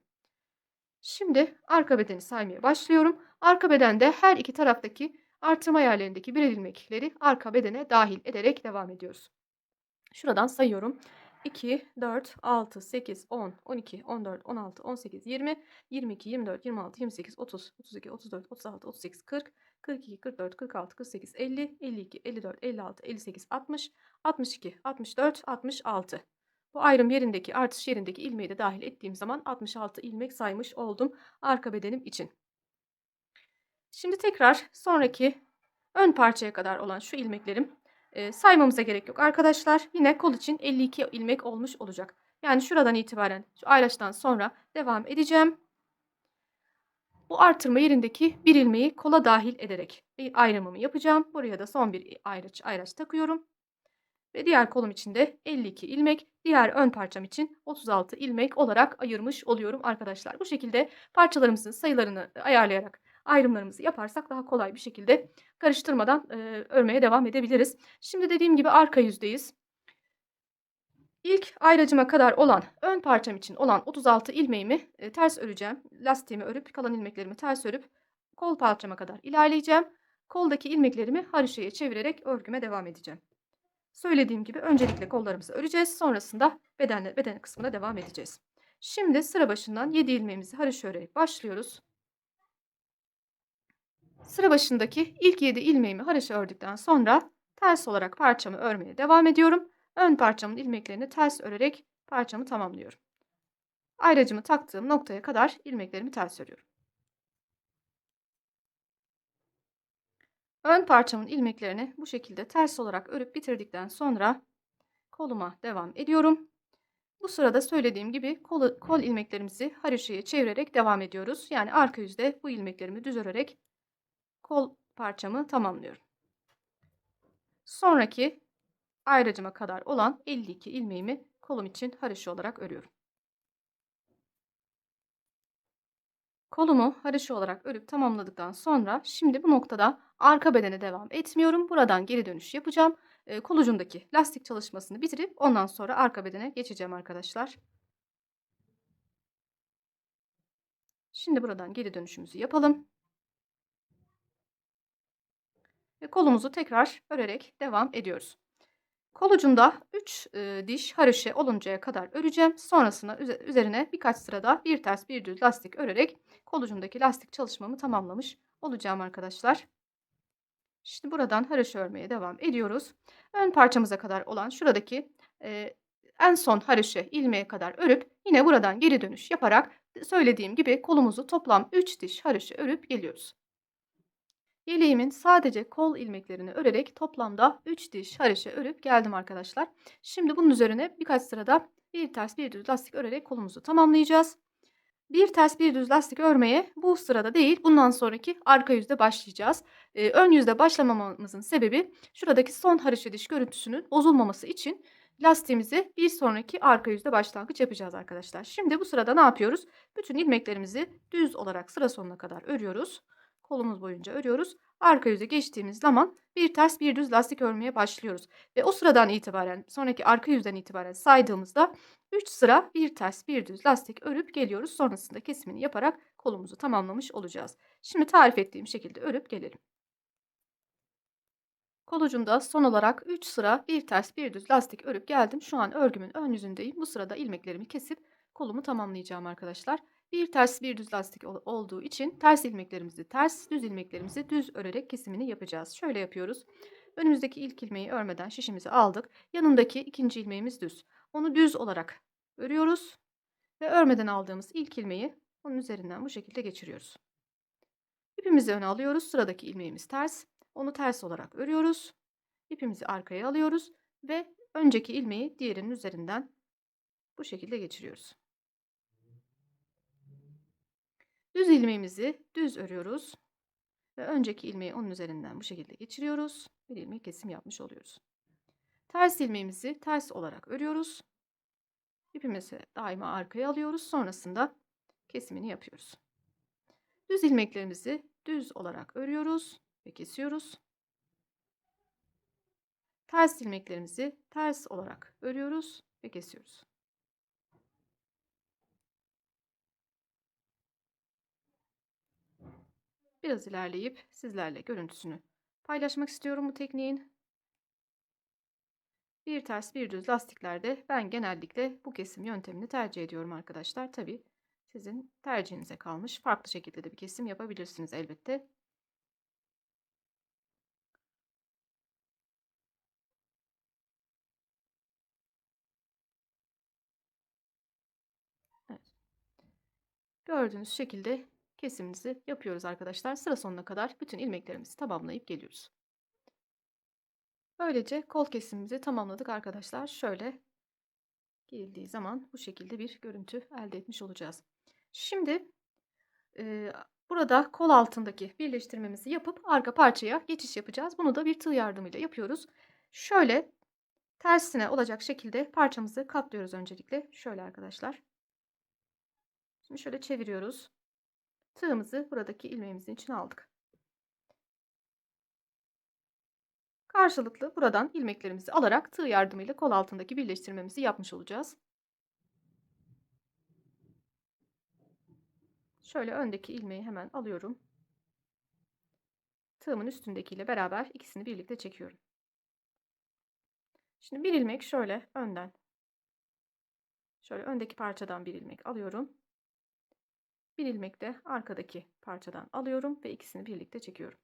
Şimdi arka bedeni saymaya başlıyorum. Arka bedende her iki taraftaki artırma yerlerindeki birer ilmekleri arka bedene dahil ederek devam ediyoruz. Şuradan sayıyorum. 2, 4, 6, 8, 10, 12, 14, 16, 18, 20, 22, 24, 26, 28, 30, 32, 34, 36, 38, 40, 42, 44, 46, 48, 50, 52, 54, 56, 58, 60, 62, 64, 66. Bu ayrım yerindeki, artış yerindeki ilmeği de dahil ettiğim zaman 66 ilmek saymış oldum arka bedenim için. Şimdi tekrar sonraki ön parçaya kadar olan şu ilmeklerim saymamıza gerek yok arkadaşlar. Yine kol için 52 ilmek olmuş olacak. Yani şuradan itibaren şu ayraçtan sonra devam edeceğim. Bu artırma yerindeki bir ilmeği kola dahil ederek ayrımımı yapacağım. Buraya da son bir ayraç takıyorum. Ve diğer kolum için de 52 ilmek, diğer ön parçam için 36 ilmek olarak ayırmış oluyorum arkadaşlar. Bu şekilde parçalarımızın sayılarını ayarlayarak ayrımlarımızı yaparsak daha kolay bir şekilde karıştırmadan örmeye devam edebiliriz. Şimdi dediğim gibi arka yüzdeyiz. İlk ayracıma kadar olan ön parçam için olan 36 ilmeğimi ters öreceğim. Lastiğimi örüp kalan ilmeklerimi ters örüp kol parçama kadar ilerleyeceğim. Koldaki ilmeklerimi haroşaya çevirerek örgüme devam edeceğim. Söylediğim gibi öncelikle kollarımızı öreceğiz. Sonrasında beden kısmına devam edeceğiz. Şimdi sıra başından 7 ilmeğimizi haroşa örerek başlıyoruz. Sıra başındaki ilk 7 ilmeğimi haroşa ördükten sonra ters olarak parçamı örmeye devam ediyorum. Ön parçamın ilmeklerini ters örerek parçamı tamamlıyorum. Ayracımı taktığım noktaya kadar ilmeklerimi ters örüyorum. Ön parçamın ilmeklerini bu şekilde ters olarak örüp bitirdikten sonra koluma devam ediyorum. Bu sırada söylediğim gibi kol ilmeklerimizi haroşaya çevirerek devam ediyoruz. Yani arka yüzde bu ilmeklerimi düz örerek kol parçamı tamamlıyorum. Sonraki ayracıma kadar olan 52 ilmeğimi kolum için haroşa olarak örüyorum. Kolumu haroşa olarak örüp tamamladıktan sonra şimdi bu noktada arka bedene devam etmiyorum. Buradan geri dönüş yapacağım. Kol ucundaki lastik çalışmasını bitirip ondan sonra arka bedene geçeceğim arkadaşlar. Şimdi buradan geri dönüşümüzü yapalım. Ve kolumuzu tekrar örerek devam ediyoruz. Kol ucunda 3 diş haroşa oluncaya kadar öreceğim. Sonrasında üzerine birkaç sırada bir ters bir düz lastik örerek kol ucundaki lastik çalışmamı tamamlamış olacağım arkadaşlar. Şimdi buradan haroşa örmeye devam ediyoruz. Ön parçamıza kadar olan şuradaki en son haroşa ilmeğe kadar örüp yine buradan geri dönüş yaparak söylediğim gibi kolumuzu toplam 3 diş haroşa örüp geliyoruz. Yeleğimin sadece kol ilmeklerini örerek toplamda 3 diş haroşa örüp geldim arkadaşlar. Şimdi bunun üzerine birkaç sırada bir ters bir düz lastik örerek kolumuzu tamamlayacağız. Bir ters bir düz lastik örmeye bu sırada değil bundan sonraki arka yüzde başlayacağız. Ön yüzde başlamamamızın sebebi şuradaki son haroşa diş görüntüsünün bozulmaması için lastiğimizi bir sonraki arka yüzde başlangıç yapacağız arkadaşlar. Şimdi bu sırada ne yapıyoruz? Bütün ilmeklerimizi düz olarak sıra sonuna kadar örüyoruz. Kolumuz boyunca örüyoruz. Arka yüze geçtiğimiz zaman bir ters bir düz lastik örmeye başlıyoruz. Ve o sıradan itibaren sonraki arka yüzden itibaren saydığımızda 3 sıra bir ters bir düz lastik örüp geliyoruz. Sonrasında kesimini yaparak kolumuzu tamamlamış olacağız. Şimdi tarif ettiğim şekilde örüp gelelim. Kol ucunda son olarak 3 sıra bir ters bir düz lastik örüp geldim. Şu an örgümün ön yüzündeyim. Bu sırada ilmeklerimi kesip kolumu tamamlayacağım arkadaşlar. Bir ters bir düz lastik olduğu için ters ilmeklerimizi ters, düz ilmeklerimizi düz örerek kesimini yapacağız. Şöyle yapıyoruz. Önümüzdeki ilk ilmeği örmeden şişimizi aldık. Yanındaki ikinci ilmeğimiz düz. Onu düz olarak örüyoruz ve örmeden aldığımız ilk ilmeği onun üzerinden bu şekilde geçiriyoruz. İpimizi öne alıyoruz. Sıradaki ilmeğimiz ters. Onu ters olarak örüyoruz. İpimizi arkaya alıyoruz ve önceki ilmeği diğerinin üzerinden bu şekilde geçiriyoruz. Düz ilmeğimizi düz örüyoruz ve önceki ilmeği onun üzerinden bu şekilde geçiriyoruz. Bir ilmek kesim yapmış oluyoruz. Ters ilmeğimizi ters olarak örüyoruz. İpimizi daima arkaya alıyoruz. Sonrasında kesimini yapıyoruz. Düz ilmeklerimizi düz olarak örüyoruz ve kesiyoruz. Ters ilmeklerimizi ters olarak örüyoruz ve kesiyoruz. Biraz ilerleyip sizlerle görüntüsünü paylaşmak istiyorum bu tekniğin. Bir ters bir düz lastiklerde ben genellikle bu kesim yöntemini tercih ediyorum arkadaşlar. Tabi sizin tercihinize kalmış. Farklı şekilde de bir kesim yapabilirsiniz elbette. Evet. Gördüğünüz şekilde kesimimizi yapıyoruz arkadaşlar. Sıra sonuna kadar bütün ilmeklerimizi tamamlayıp geliyoruz. Böylece kol kesimimizi tamamladık arkadaşlar. Şöyle giyildiği zaman bu şekilde bir görüntü elde etmiş olacağız. Şimdi Burada kol altındaki birleştirmemizi yapıp arka parçaya geçiş yapacağız. Bunu da bir tığ yardımıyla yapıyoruz. Şöyle tersine olacak şekilde parçamızı katlıyoruz öncelikle. Şöyle arkadaşlar. Şimdi şöyle çeviriyoruz. Tığımızı buradaki ilmeğimizin içine aldık. Karşılıklı buradan ilmeklerimizi alarak tığ yardımıyla kol altındaki birleştirmemizi yapmış olacağız. Şöyle öndeki ilmeği hemen alıyorum. Tığımın üstündekiyle beraber ikisini birlikte çekiyorum. Şimdi bir ilmek şöyle önden, şöyle öndeki parçadan bir ilmek alıyorum. Bir ilmek de arkadaki parçadan alıyorum ve ikisini birlikte çekiyorum.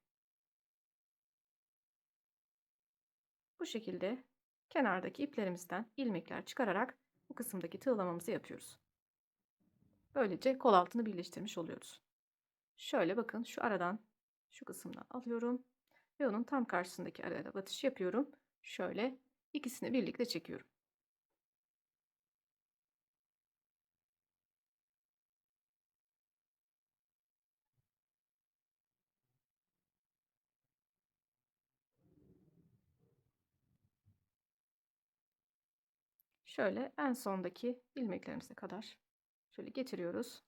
Bu şekilde kenardaki iplerimizden ilmekler çıkararak bu kısımdaki tığlamamızı yapıyoruz. Böylece kol altını birleştirmiş oluyoruz. Şöyle bakın şu aradan, şu kısımdan alıyorum ve onun tam karşısındaki araya batış yapıyorum. Şöyle ikisini birlikte çekiyorum. Şöyle en sondaki ilmeklerimize kadar şöyle getiriyoruz.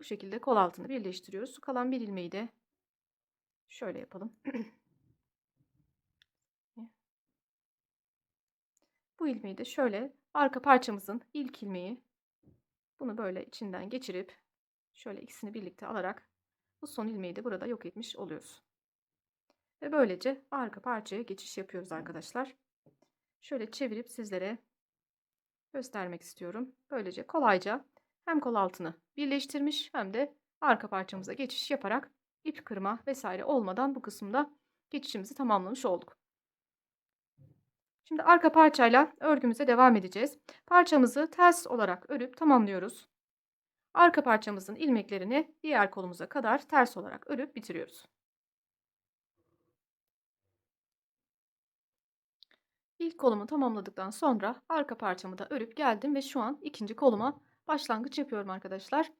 Bu şekilde kol altını birleştiriyoruz. Kalan bir ilmeği de şöyle yapalım. Bu ilmeği de şöyle arka parçamızın ilk ilmeği, bunu böyle içinden geçirip şöyle ikisini birlikte alarak bu son ilmeği de burada yok etmiş oluyoruz. Ve böylece arka parçaya geçiş yapıyoruz arkadaşlar. Şöyle çevirip sizlere göstermek istiyorum. Böylece kolayca hem kol altını birleştirmiş hem de arka parçamıza geçiş yaparak ip kırma vesaire olmadan bu kısımda geçişimizi tamamlamış olduk. Şimdi arka parçayla örgümüze devam edeceğiz. Parçamızı ters olarak örüp tamamlıyoruz. Arka parçamızın ilmeklerini diğer kolumuza kadar ters olarak örüp bitiriyoruz. İlk kolumu tamamladıktan sonra arka parçamı da örüp geldim ve şu an ikinci koluma başlangıç yapıyorum arkadaşlar.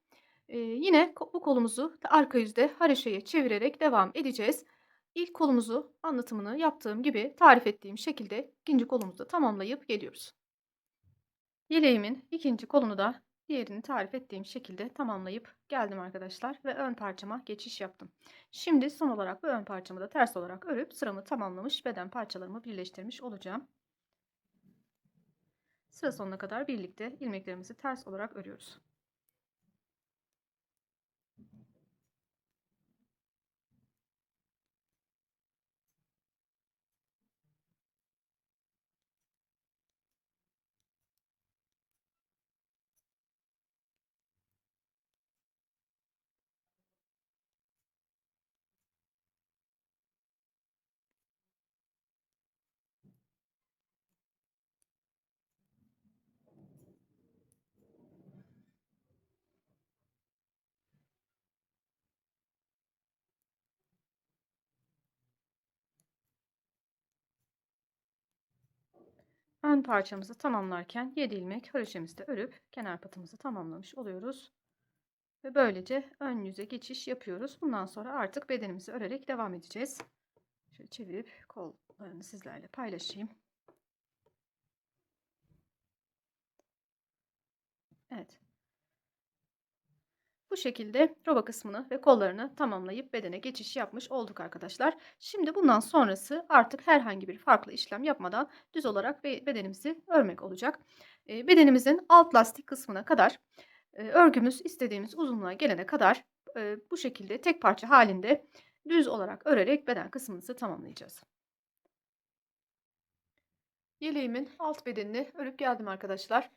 Yine bu kolumuzu da arka yüzde haroşaya çevirerek devam edeceğiz. İlk kolumuzu anlatımını yaptığım gibi tarif ettiğim şekilde ikinci kolumuzu da tamamlayıp geliyoruz. Yeleğimin ikinci kolunu da diğerini tarif ettiğim şekilde tamamlayıp geldim arkadaşlar ve ön parçama geçiş yaptım. Şimdi son olarak bu ön parçamı da ters olarak örüp sıramı tamamlamış beden parçalarımı birleştirmiş olacağım. Sıra sonuna kadar birlikte ilmeklerimizi ters olarak örüyoruz. Ön parçamızı tamamlarken 7 ilmek haroşamızda örüp kenar patımızı tamamlamış oluyoruz. Ve böylece ön yüze geçiş yapıyoruz. Bundan sonra artık bedenimizi örerek devam edeceğiz. Şöyle çevirip kollarını sizlerle paylaşayım. Evet. Bu şekilde roba kısmını ve kollarını tamamlayıp bedene geçiş yapmış olduk arkadaşlar. Şimdi bundan sonrası artık herhangi bir farklı işlem yapmadan düz olarak bedenimizi örmek olacak. Bedenimizin alt lastik kısmına kadar örgümüz istediğimiz uzunluğa gelene kadar bu şekilde tek parça halinde düz olarak örerek beden kısmımızı tamamlayacağız. Yeleğimin alt bedenini örüp geldim arkadaşlar.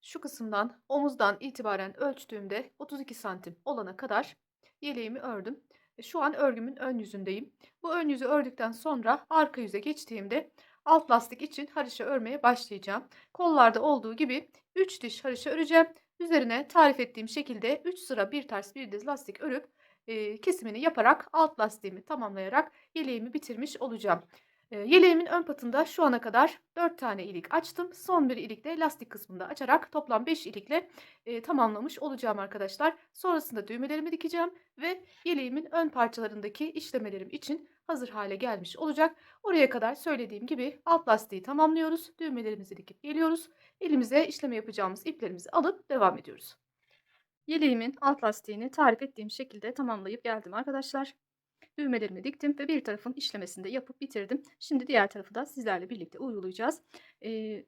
Şu kısımdan omuzdan itibaren ölçtüğümde 32 santim olana kadar yeleğimi ördüm. Şu an örgümün ön yüzündeyim. Bu ön yüzü ördükten sonra arka yüze geçtiğimde alt lastik için haroşa örmeye başlayacağım. Kollarda olduğu gibi 3 diş haroşa öreceğim. Üzerine tarif ettiğim şekilde 3 sıra bir ters bir düz lastik örüp kesimini yaparak alt lastiğimi tamamlayarak yeleğimi bitirmiş olacağım. Yeleğimin ön patında şu ana kadar 4 tane ilik açtım. Son bir ilik de lastik kısmında açarak toplam 5 ilikle, tamamlamış olacağım arkadaşlar. Sonrasında düğmelerimi dikeceğim ve yeleğimin ön parçalarındaki işlemelerim için hazır hale gelmiş olacak. Oraya kadar söylediğim gibi alt lastiği tamamlıyoruz. Düğmelerimizi dikip geliyoruz. Elimize işleme yapacağımız iplerimizi alıp devam ediyoruz. Yeleğimin alt lastiğini tarif ettiğim şekilde tamamlayıp geldim arkadaşlar. Düğmelerimi diktim ve bir tarafın işlemesini de yapıp bitirdim. Şimdi diğer tarafı da sizlerle birlikte uygulayacağız.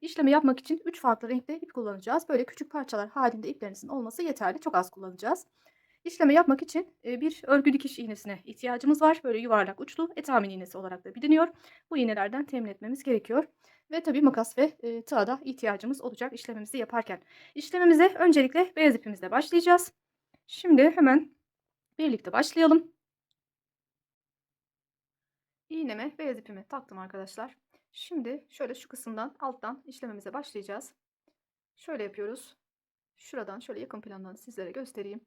İşlemi yapmak için 3 farklı renkte ip kullanacağız. Böyle küçük parçalar halinde iplerinizin olması yeterli. Çok az kullanacağız. İşlemi yapmak için bir örgü dikiş iğnesine ihtiyacımız var. Böyle yuvarlak uçlu etamin iğnesi olarak da biliniyor. Bu iğnelerden temin etmemiz gerekiyor. Ve tabii makas ve tığa da ihtiyacımız olacak işlemimizi yaparken. İşlemimize öncelikle beyaz ipimizle başlayacağız. Şimdi hemen birlikte başlayalım. İğneme beyaz ipimi taktım arkadaşlar. Şimdi şöyle şu kısımdan alttan işlememize başlayacağız. Şöyle yapıyoruz. Şuradan şöyle yakın plandan sizlere göstereyim.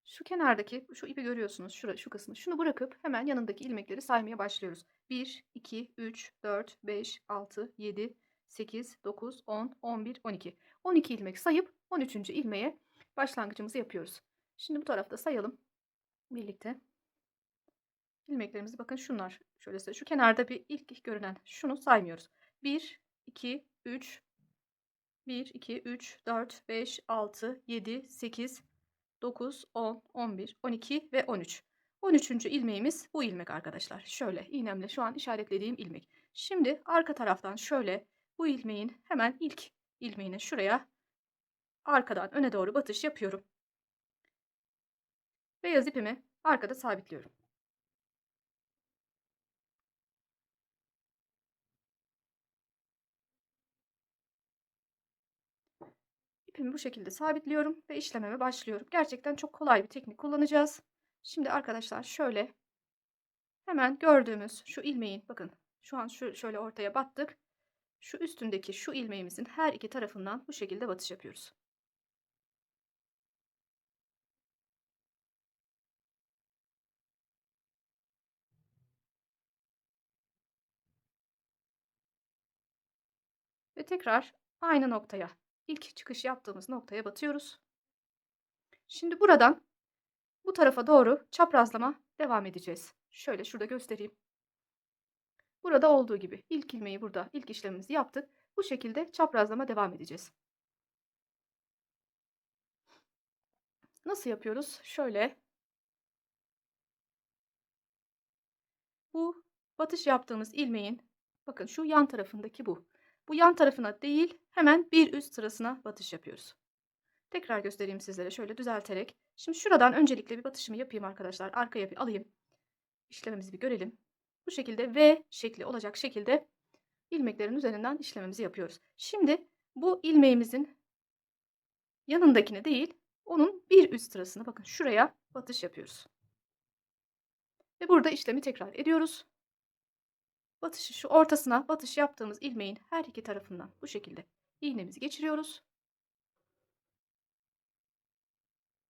Şu kenardaki şu ipi görüyorsunuz. Şu kısmı. Şunu bırakıp hemen yanındaki ilmekleri saymaya başlıyoruz. 1, 2, 3, 4, 5, 6, 7, 8, 9, 10, 11, 12. 12 ilmek sayıp 13. ilmeğe başlangıcımızı yapıyoruz. Şimdi bu tarafta sayalım birlikte. İlmeklerimizi bakın şunlar. Şöyle size şu kenarda bir ilk görünen şunu saymıyoruz. 1, 2, 3, 1, 2, 3, 4, 5, 6, 7, 8, 9, 10, 11, 12 ve 13. 13. ilmeğimiz bu ilmek arkadaşlar. Şöyle iğnemle şu an işaretlediğim ilmek. Şimdi arka taraftan şöyle bu ilmeğin hemen ilk ilmeğine şuraya arkadan öne doğru batış yapıyorum. Beyaz ipimi arkada sabitliyorum. İpimi bu şekilde sabitliyorum ve işlememe başlıyorum. Gerçekten çok kolay bir teknik kullanacağız. Şimdi arkadaşlar şöyle hemen gördüğümüz şu ilmeğin bakın şu an şöyle ortaya battık. Şu üstündeki şu ilmeğimizin her iki tarafından bu şekilde batış yapıyoruz. Ve tekrar aynı noktaya ilk çıkış yaptığımız noktaya batıyoruz. Şimdi buradan bu tarafa doğru çaprazlama devam edeceğiz. Şöyle şurada göstereyim. Burada olduğu gibi ilk ilmeği burada ilk işlemimizi yaptık. Bu şekilde çaprazlama devam edeceğiz. Nasıl yapıyoruz? Şöyle bu batış yaptığımız ilmeğin bakın şu yan tarafındaki bu. Bu yan tarafına değil hemen bir üst sırasına batış yapıyoruz. Tekrar göstereyim sizlere şöyle düzelterek. Şimdi şuradan öncelikle bir batışımı yapayım arkadaşlar. Arkaya bir alayım. İşlemimizi bir görelim. Bu şekilde V şekli olacak şekilde ilmeklerin üzerinden işlemimizi yapıyoruz. Şimdi bu ilmeğimizin yanındakine değil onun bir üst sırasına bakın şuraya batış yapıyoruz. Ve burada işlemi tekrar ediyoruz. Batışı şu ortasına batış yaptığımız ilmeğin her iki tarafından bu şekilde iğnemizi geçiriyoruz.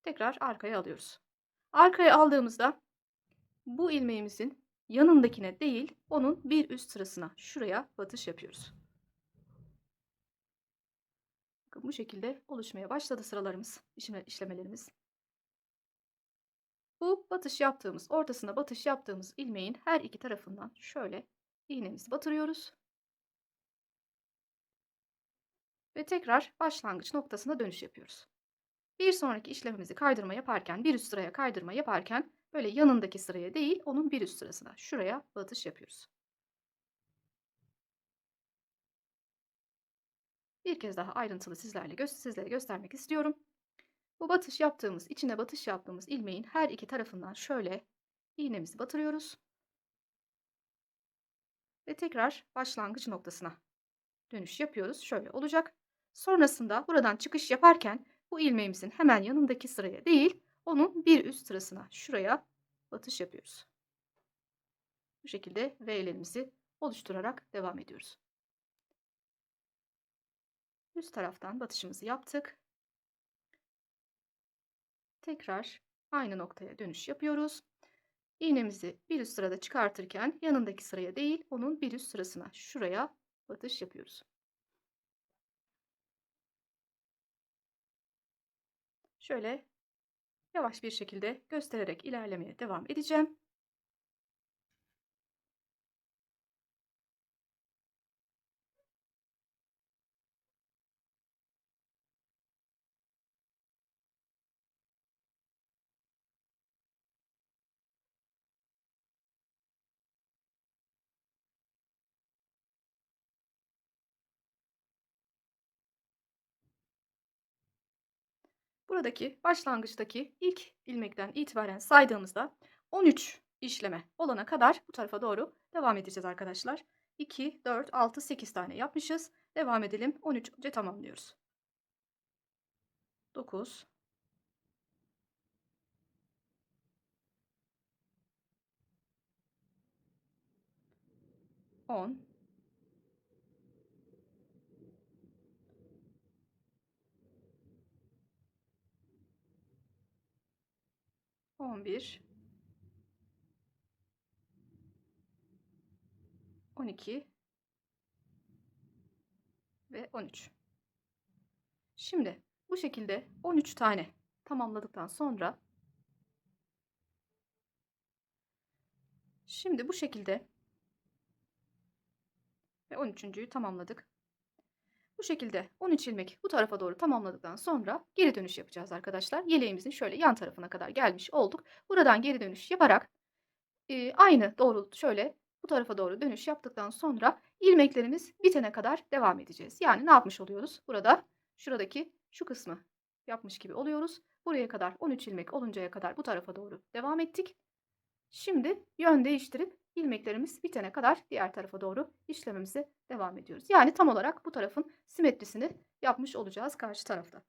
Tekrar arkaya alıyoruz. Arkaya aldığımızda bu ilmeğimizin yanındakine değil onun bir üst sırasına şuraya batış yapıyoruz. Bakın bu şekilde oluşmaya başladı sıralarımız, işlemelerimiz. Bu batış yaptığımız, ortasına batış yaptığımız ilmeğin her iki tarafından şöyle iğnemizi batırıyoruz. Ve tekrar başlangıç noktasına dönüş yapıyoruz. Bir sonraki işlemimizi kaydırma yaparken, bir üst sıraya kaydırma yaparken böyle yanındaki sıraya değil, onun bir üst sırasına şuraya batış yapıyoruz. Bir kez daha ayrıntılı sizlere göstermek istiyorum. Bu batış yaptığımız, içine batış yaptığımız ilmeğin her iki tarafından şöyle iğnemizi batırıyoruz. Ve tekrar başlangıç noktasına dönüş yapıyoruz. Şöyle olacak. Sonrasında buradan çıkış yaparken bu ilmeğimizin hemen yanındaki sıraya değil, onun bir üst sırasına şuraya batış yapıyoruz. Bu şekilde V'lerimizi oluşturarak devam ediyoruz. Üst taraftan batışımızı yaptık. Tekrar aynı noktaya dönüş yapıyoruz. İğnemizi bir üst sırada çıkartırken yanındaki sıraya değil, onun bir üst sırasına, şuraya batış yapıyoruz. Şöyle yavaş bir şekilde göstererek ilerlemeye devam edeceğim. Buradaki başlangıçtaki ilk ilmekten itibaren saydığımızda 13 işleme olana kadar bu tarafa doğru devam edeceğiz arkadaşlar. 2, 4, 6, 8 tane yapmışız. Devam edelim. 13'ünce tamamlıyoruz. 9, 10, 11, 12 ve 13. Şimdi bu şekilde 13 tane tamamladıktan sonra şimdi bu şekilde ve 13'üncüyü tamamladık. Bu şekilde 13 ilmek bu tarafa doğru tamamladıktan sonra geri dönüş yapacağız arkadaşlar. Yeleğimizin şöyle yan tarafına kadar gelmiş olduk. Buradan geri dönüş yaparak aynı doğrultu şöyle bu tarafa doğru dönüş yaptıktan sonra ilmeklerimiz bitene kadar devam edeceğiz. Yani ne yapmış oluyoruz? Burada şuradaki şu kısmı yapmış gibi oluyoruz. Buraya kadar 13 ilmek oluncaya kadar bu tarafa doğru devam ettik. Şimdi yön değiştirip ilmeklerimiz bitene kadar diğer tarafa doğru işlememize devam ediyoruz. Yani tam olarak bu tarafın simetrisini yapmış olacağız karşı tarafta.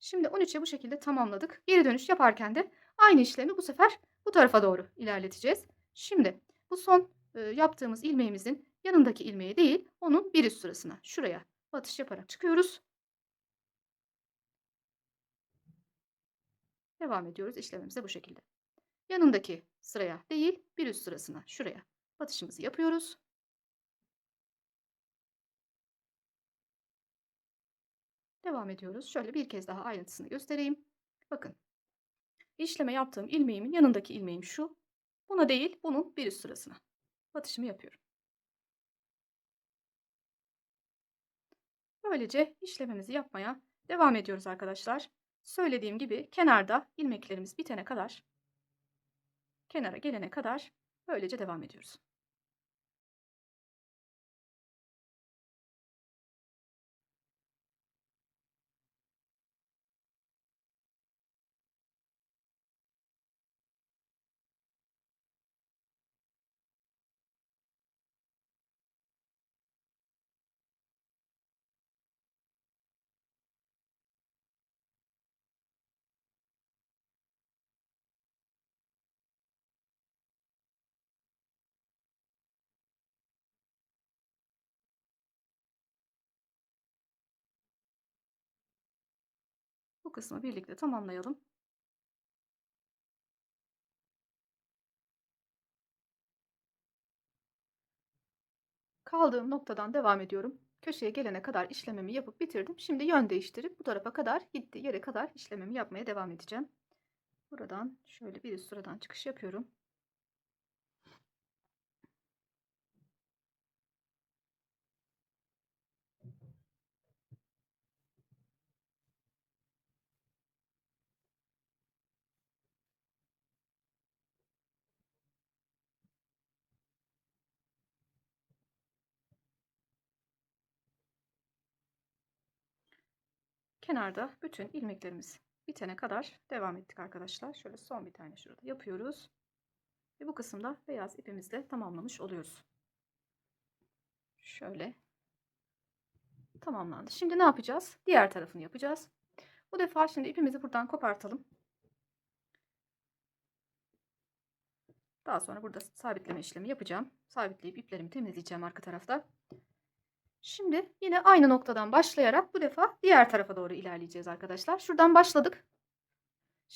Şimdi 13'e bu şekilde tamamladık. Geri dönüş yaparken de aynı işlemi bu sefer bu tarafa doğru ilerleteceğiz. Şimdi bu son yaptığımız ilmeğimizin yanındaki ilmeğe değil, onun bir üst sırasına, şuraya batış yaparak çıkıyoruz. Devam ediyoruz işlemimize bu şekilde. Yanındaki sıraya değil, bir üst sırasına, şuraya batışımızı yapıyoruz. Devam ediyoruz. Şöyle bir kez daha ayrıntısını göstereyim. Bakın, işleme yaptığım ilmeğimin yanındaki ilmeğim şu. Buna değil, bunun bir üst sırasına batışımı yapıyorum. Böylece işlemimizi yapmaya devam ediyoruz arkadaşlar. Söylediğim gibi kenarda ilmeklerimiz bitene kadar, kenara gelene kadar böylece devam ediyoruz. Bu kısmı birlikte tamamlayalım. Kaldığım noktadan devam ediyorum. Köşeye gelene kadar işlemimi yapıp bitirdim. Şimdi yön değiştirip bu tarafa kadar, gittiği yere kadar işlemimi yapmaya devam edeceğim. Buradan şöyle bir üst sıradan çıkış yapıyorum. Kenarda bütün ilmeklerimiz bitene kadar devam ettik arkadaşlar. Şöyle son bir tane şurada yapıyoruz. Ve bu kısımda beyaz ipimizle tamamlamış oluyoruz. Şöyle tamamlandı. Şimdi ne yapacağız? Diğer tarafını yapacağız. Bu defa şimdi ipimizi buradan kopartalım. Daha sonra burada sabitleme işlemi yapacağım. Sabitleyip iplerimi temizleyeceğim arka tarafta. Şimdi yine aynı noktadan başlayarak bu defa diğer tarafa doğru ilerleyeceğiz arkadaşlar. Şuradan başladık.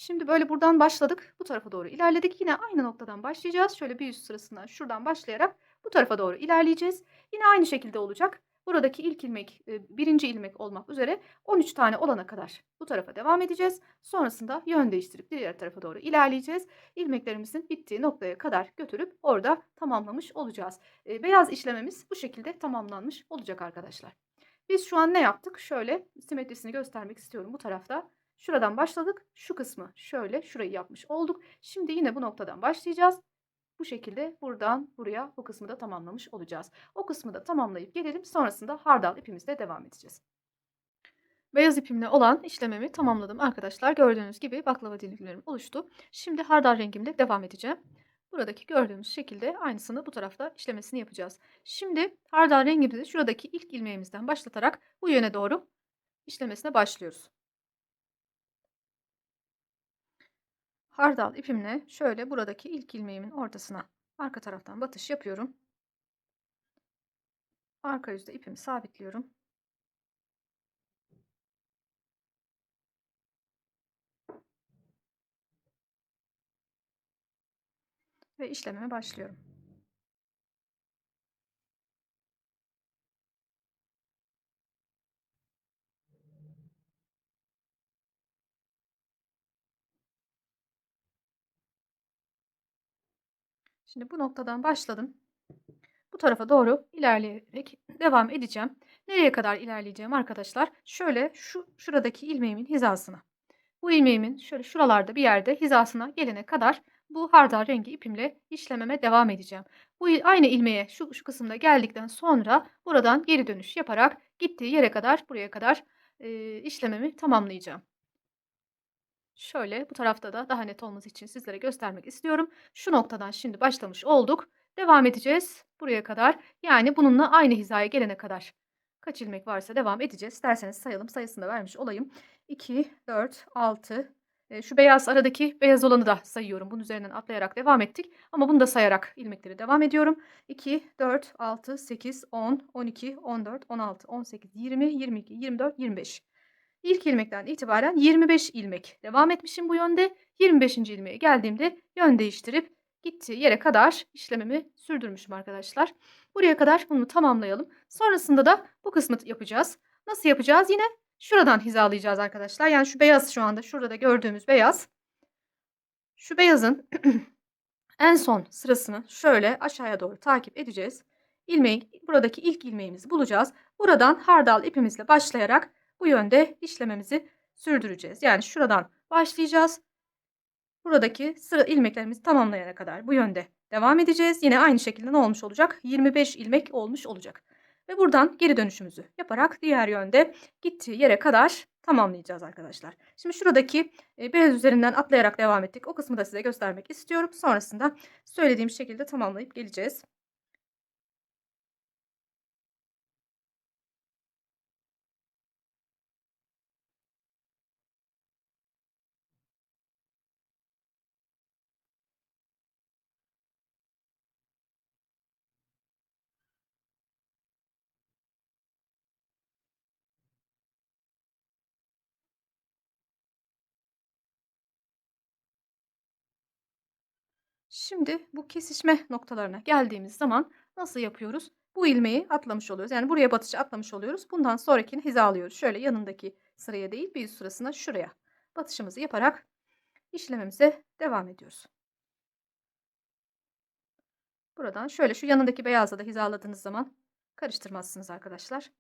Şimdi böyle buradan başladık. Bu tarafa doğru ilerledik. Yine aynı noktadan başlayacağız. Şöyle bir üst sırasından şuradan başlayarak bu tarafa doğru ilerleyeceğiz. Yine aynı şekilde olacak. Buradaki ilk ilmek, birinci ilmek olmak üzere 13 tane olana kadar bu tarafa devam edeceğiz. Sonrasında yön değiştirip diğer tarafa doğru ilerleyeceğiz. İlmeklerimizin bittiği noktaya kadar götürüp orada tamamlamış olacağız. Beyaz işlememiz bu şekilde tamamlanmış olacak arkadaşlar. Biz şu an ne yaptık? Şöyle simetrisini göstermek istiyorum bu tarafta. Şuradan başladık. Şu kısmı şöyle şurayı yapmış olduk. Şimdi yine bu noktadan başlayacağız. Bu şekilde buradan buraya bu kısmı da tamamlamış olacağız. O kısmı da tamamlayıp gelelim. Sonrasında hardal ipimizle devam edeceğiz. Beyaz ipimle olan işlemimi tamamladım arkadaşlar. Gördüğünüz gibi baklava dilimlerim oluştu. Şimdi hardal rengimle devam edeceğim. Buradaki gördüğümüz şekilde aynısını bu tarafta işlemesini yapacağız. Şimdi hardal rengimizi şuradaki ilk ilmeğimizden başlatarak bu yöne doğru işlemesine başlıyoruz. Hardal ipimle şöyle buradaki ilk ilmeğimin ortasına arka taraftan batış yapıyorum. Arka yüzde ipimi sabitliyorum. Ve işlememe başlıyorum. Şimdi bu noktadan başladım. Bu tarafa doğru ilerleyerek devam edeceğim. Nereye kadar ilerleyeceğim arkadaşlar? Şöyle şuradaki ilmeğimin hizasına. Bu ilmeğimin şöyle şuralarda bir yerde hizasına gelene kadar bu hardal rengi ipimle işlememe devam edeceğim. Bu aynı ilmeğe şu kısımda geldikten sonra buradan geri dönüş yaparak gittiği yere kadar buraya kadar işlememi tamamlayacağım. Şöyle bu tarafta da daha net olması için sizlere göstermek istiyorum. Şu noktadan şimdi başlamış olduk. Devam edeceğiz buraya kadar. Yani bununla aynı hizaya gelene kadar. Kaç ilmek varsa devam edeceğiz. İsterseniz sayalım. Sayısını da vermiş olayım. 2, 4, 6. Şu beyaz aradaki beyaz olanı da sayıyorum. Bunun üzerinden atlayarak devam ettik. Ama bunu da sayarak ilmekleri devam ediyorum. 2, 4, 6, 8, 10, 12, 14, 16, 18, 20, 22, 24, 25. İlk ilmekten itibaren 25 ilmek devam etmişim bu yönde. 25. ilmeğe geldiğimde yön değiştirip gittiği yere kadar işlemimi sürdürmüşüm arkadaşlar. Buraya kadar bunu tamamlayalım. Sonrasında da bu kısmı yapacağız. Nasıl yapacağız? Yine şuradan hizalayacağız arkadaşlar. Yani şu beyaz şu anda şurada gördüğümüz beyaz. Şu beyazın en son sırasını şöyle aşağıya doğru takip edeceğiz. Buradaki ilk ilmeğimizi bulacağız. Buradan hardal ipimizle başlayarak bu yönde işlememizi sürdüreceğiz. Yani şuradan başlayacağız. Buradaki sıra ilmeklerimizi tamamlayana kadar bu yönde devam edeceğiz. Yine aynı şekilde ne olmuş olacak? 25 ilmek olmuş olacak. Ve buradan geri dönüşümüzü yaparak diğer yönde gittiği yere kadar tamamlayacağız arkadaşlar. Şimdi şuradaki beyaz üzerinden atlayarak devam ettik. O kısmı da size göstermek istiyorum. Sonrasında söylediğim şekilde tamamlayıp geleceğiz. Şimdi bu kesişme noktalarına geldiğimiz zaman nasıl yapıyoruz? Bu ilmeği atlamış oluyoruz. Yani buraya batışı atlamış oluyoruz. Bundan sonrakini hizalıyoruz. Şöyle yanındaki sıraya değil bir üst sırasına şuraya batışımızı yaparak işlemimize devam ediyoruz. Buradan şöyle şu yanındaki beyazla da hizaladığınız zaman karıştırmazsınız arkadaşlar.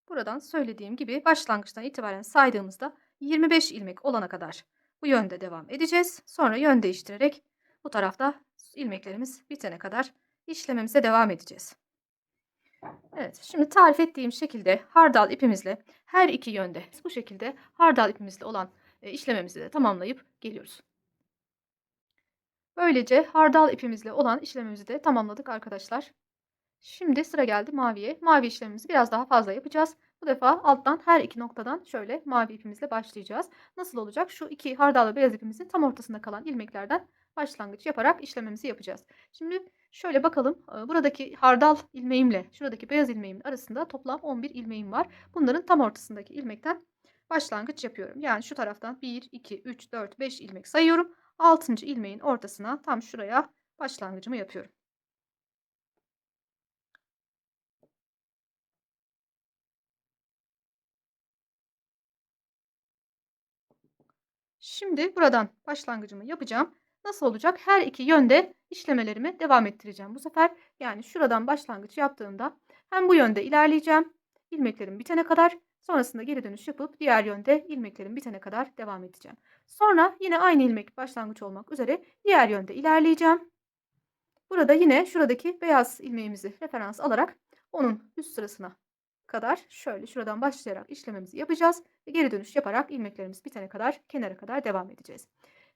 Buradan söylediğim gibi başlangıçtan itibaren saydığımızda 25 ilmek olana kadar bu yönde devam edeceğiz. Sonra yön değiştirerek bu tarafta ilmeklerimiz bitene kadar işlememize devam edeceğiz. Evet, şimdi tarif ettiğim şekilde hardal ipimizle her iki yönde bu şekilde hardal ipimizle olan işlememizi de tamamlayıp geliyoruz. Böylece hardal ipimizle olan işlemimizi de tamamladık arkadaşlar. Şimdi sıra geldi maviye. Mavi işlemimizi biraz daha fazla yapacağız. Bu defa alttan her iki noktadan şöyle mavi ipimizle başlayacağız. Nasıl olacak? Şu iki hardal ve beyaz ipimizin tam ortasında kalan ilmeklerden başlangıç yaparak işlemimizi yapacağız. Şimdi şöyle bakalım. Buradaki hardal ilmeğimle şuradaki beyaz ilmeğimin arasında toplam 11 ilmeğim var. Bunların tam ortasındaki ilmekten başlangıç yapıyorum. Yani şu taraftan 1, 2, 3, 4, 5 ilmek sayıyorum. 6. ilmeğin ortasına tam şuraya başlangıcımı yapıyorum. Şimdi buradan başlangıcımı yapacağım. Nasıl olacak? Her iki yönde işlemelerimi devam ettireceğim. Bu sefer yani şuradan başlangıç yaptığımda hem bu yönde ilerleyeceğim, ilmeklerim bitene kadar. Sonrasında geri dönüş yapıp diğer yönde ilmeklerim bitene kadar devam edeceğim. Sonra yine aynı ilmek başlangıç olmak üzere diğer yönde ilerleyeceğim. Burada yine şuradaki beyaz ilmeğimizi referans alarak onun üst sırasına kadar şöyle şuradan başlayarak işlememizi yapacağız ve geri dönüş yaparak ilmeklerimiz bitene kadar kenara kadar devam edeceğiz.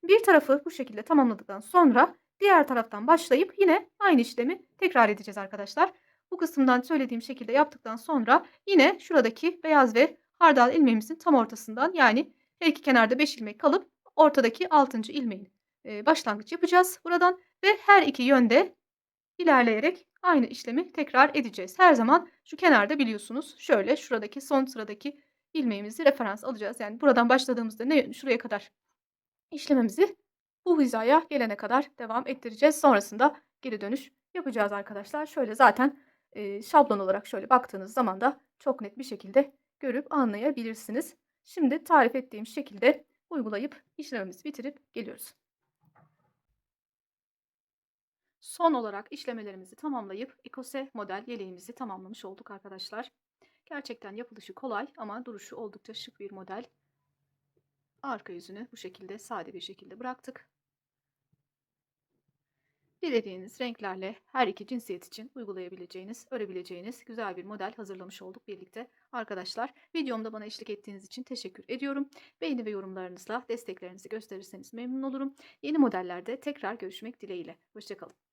Bir tarafı bu şekilde tamamladıktan sonra diğer taraftan başlayıp yine aynı işlemi tekrar edeceğiz arkadaşlar. Bu kısımdan söylediğim şekilde yaptıktan sonra yine şuradaki beyaz ve hardal ilmeğimizin tam ortasından yani her iki kenarda 5 ilmek kalıp ortadaki 6. ilmeğin başlangıç yapacağız buradan ve her iki yönde ilerleyerek aynı işlemi tekrar edeceğiz. Her zaman şu kenarda biliyorsunuz şöyle şuradaki son sıradaki ilmeğimizi referans alacağız. Yani buradan başladığımızda ne şuraya kadar işlememizi bu hizaya gelene kadar devam ettireceğiz. Sonrasında geri dönüş yapacağız arkadaşlar. Şöyle zaten şablon olarak şöyle baktığınız zaman da çok net bir şekilde görüp anlayabilirsiniz. Şimdi tarif ettiğim şekilde uygulayıp işlemimizi bitirip geliyoruz. Son olarak işlemelerimizi tamamlayıp ikose model yeleğimizi tamamlamış olduk arkadaşlar. Gerçekten yapılışı kolay ama duruşu oldukça şık bir model. Arka yüzünü bu şekilde sade bir şekilde bıraktık. Dilediğiniz renklerle her iki cinsiyet için uygulayabileceğiniz, örebileceğiniz güzel bir model hazırlamış olduk birlikte arkadaşlar. Videomda bana eşlik ettiğiniz için teşekkür ediyorum. Beğeni ve yorumlarınızla desteklerinizi gösterirseniz memnun olurum. Yeni modellerde tekrar görüşmek dileğiyle. Hoşça kalın.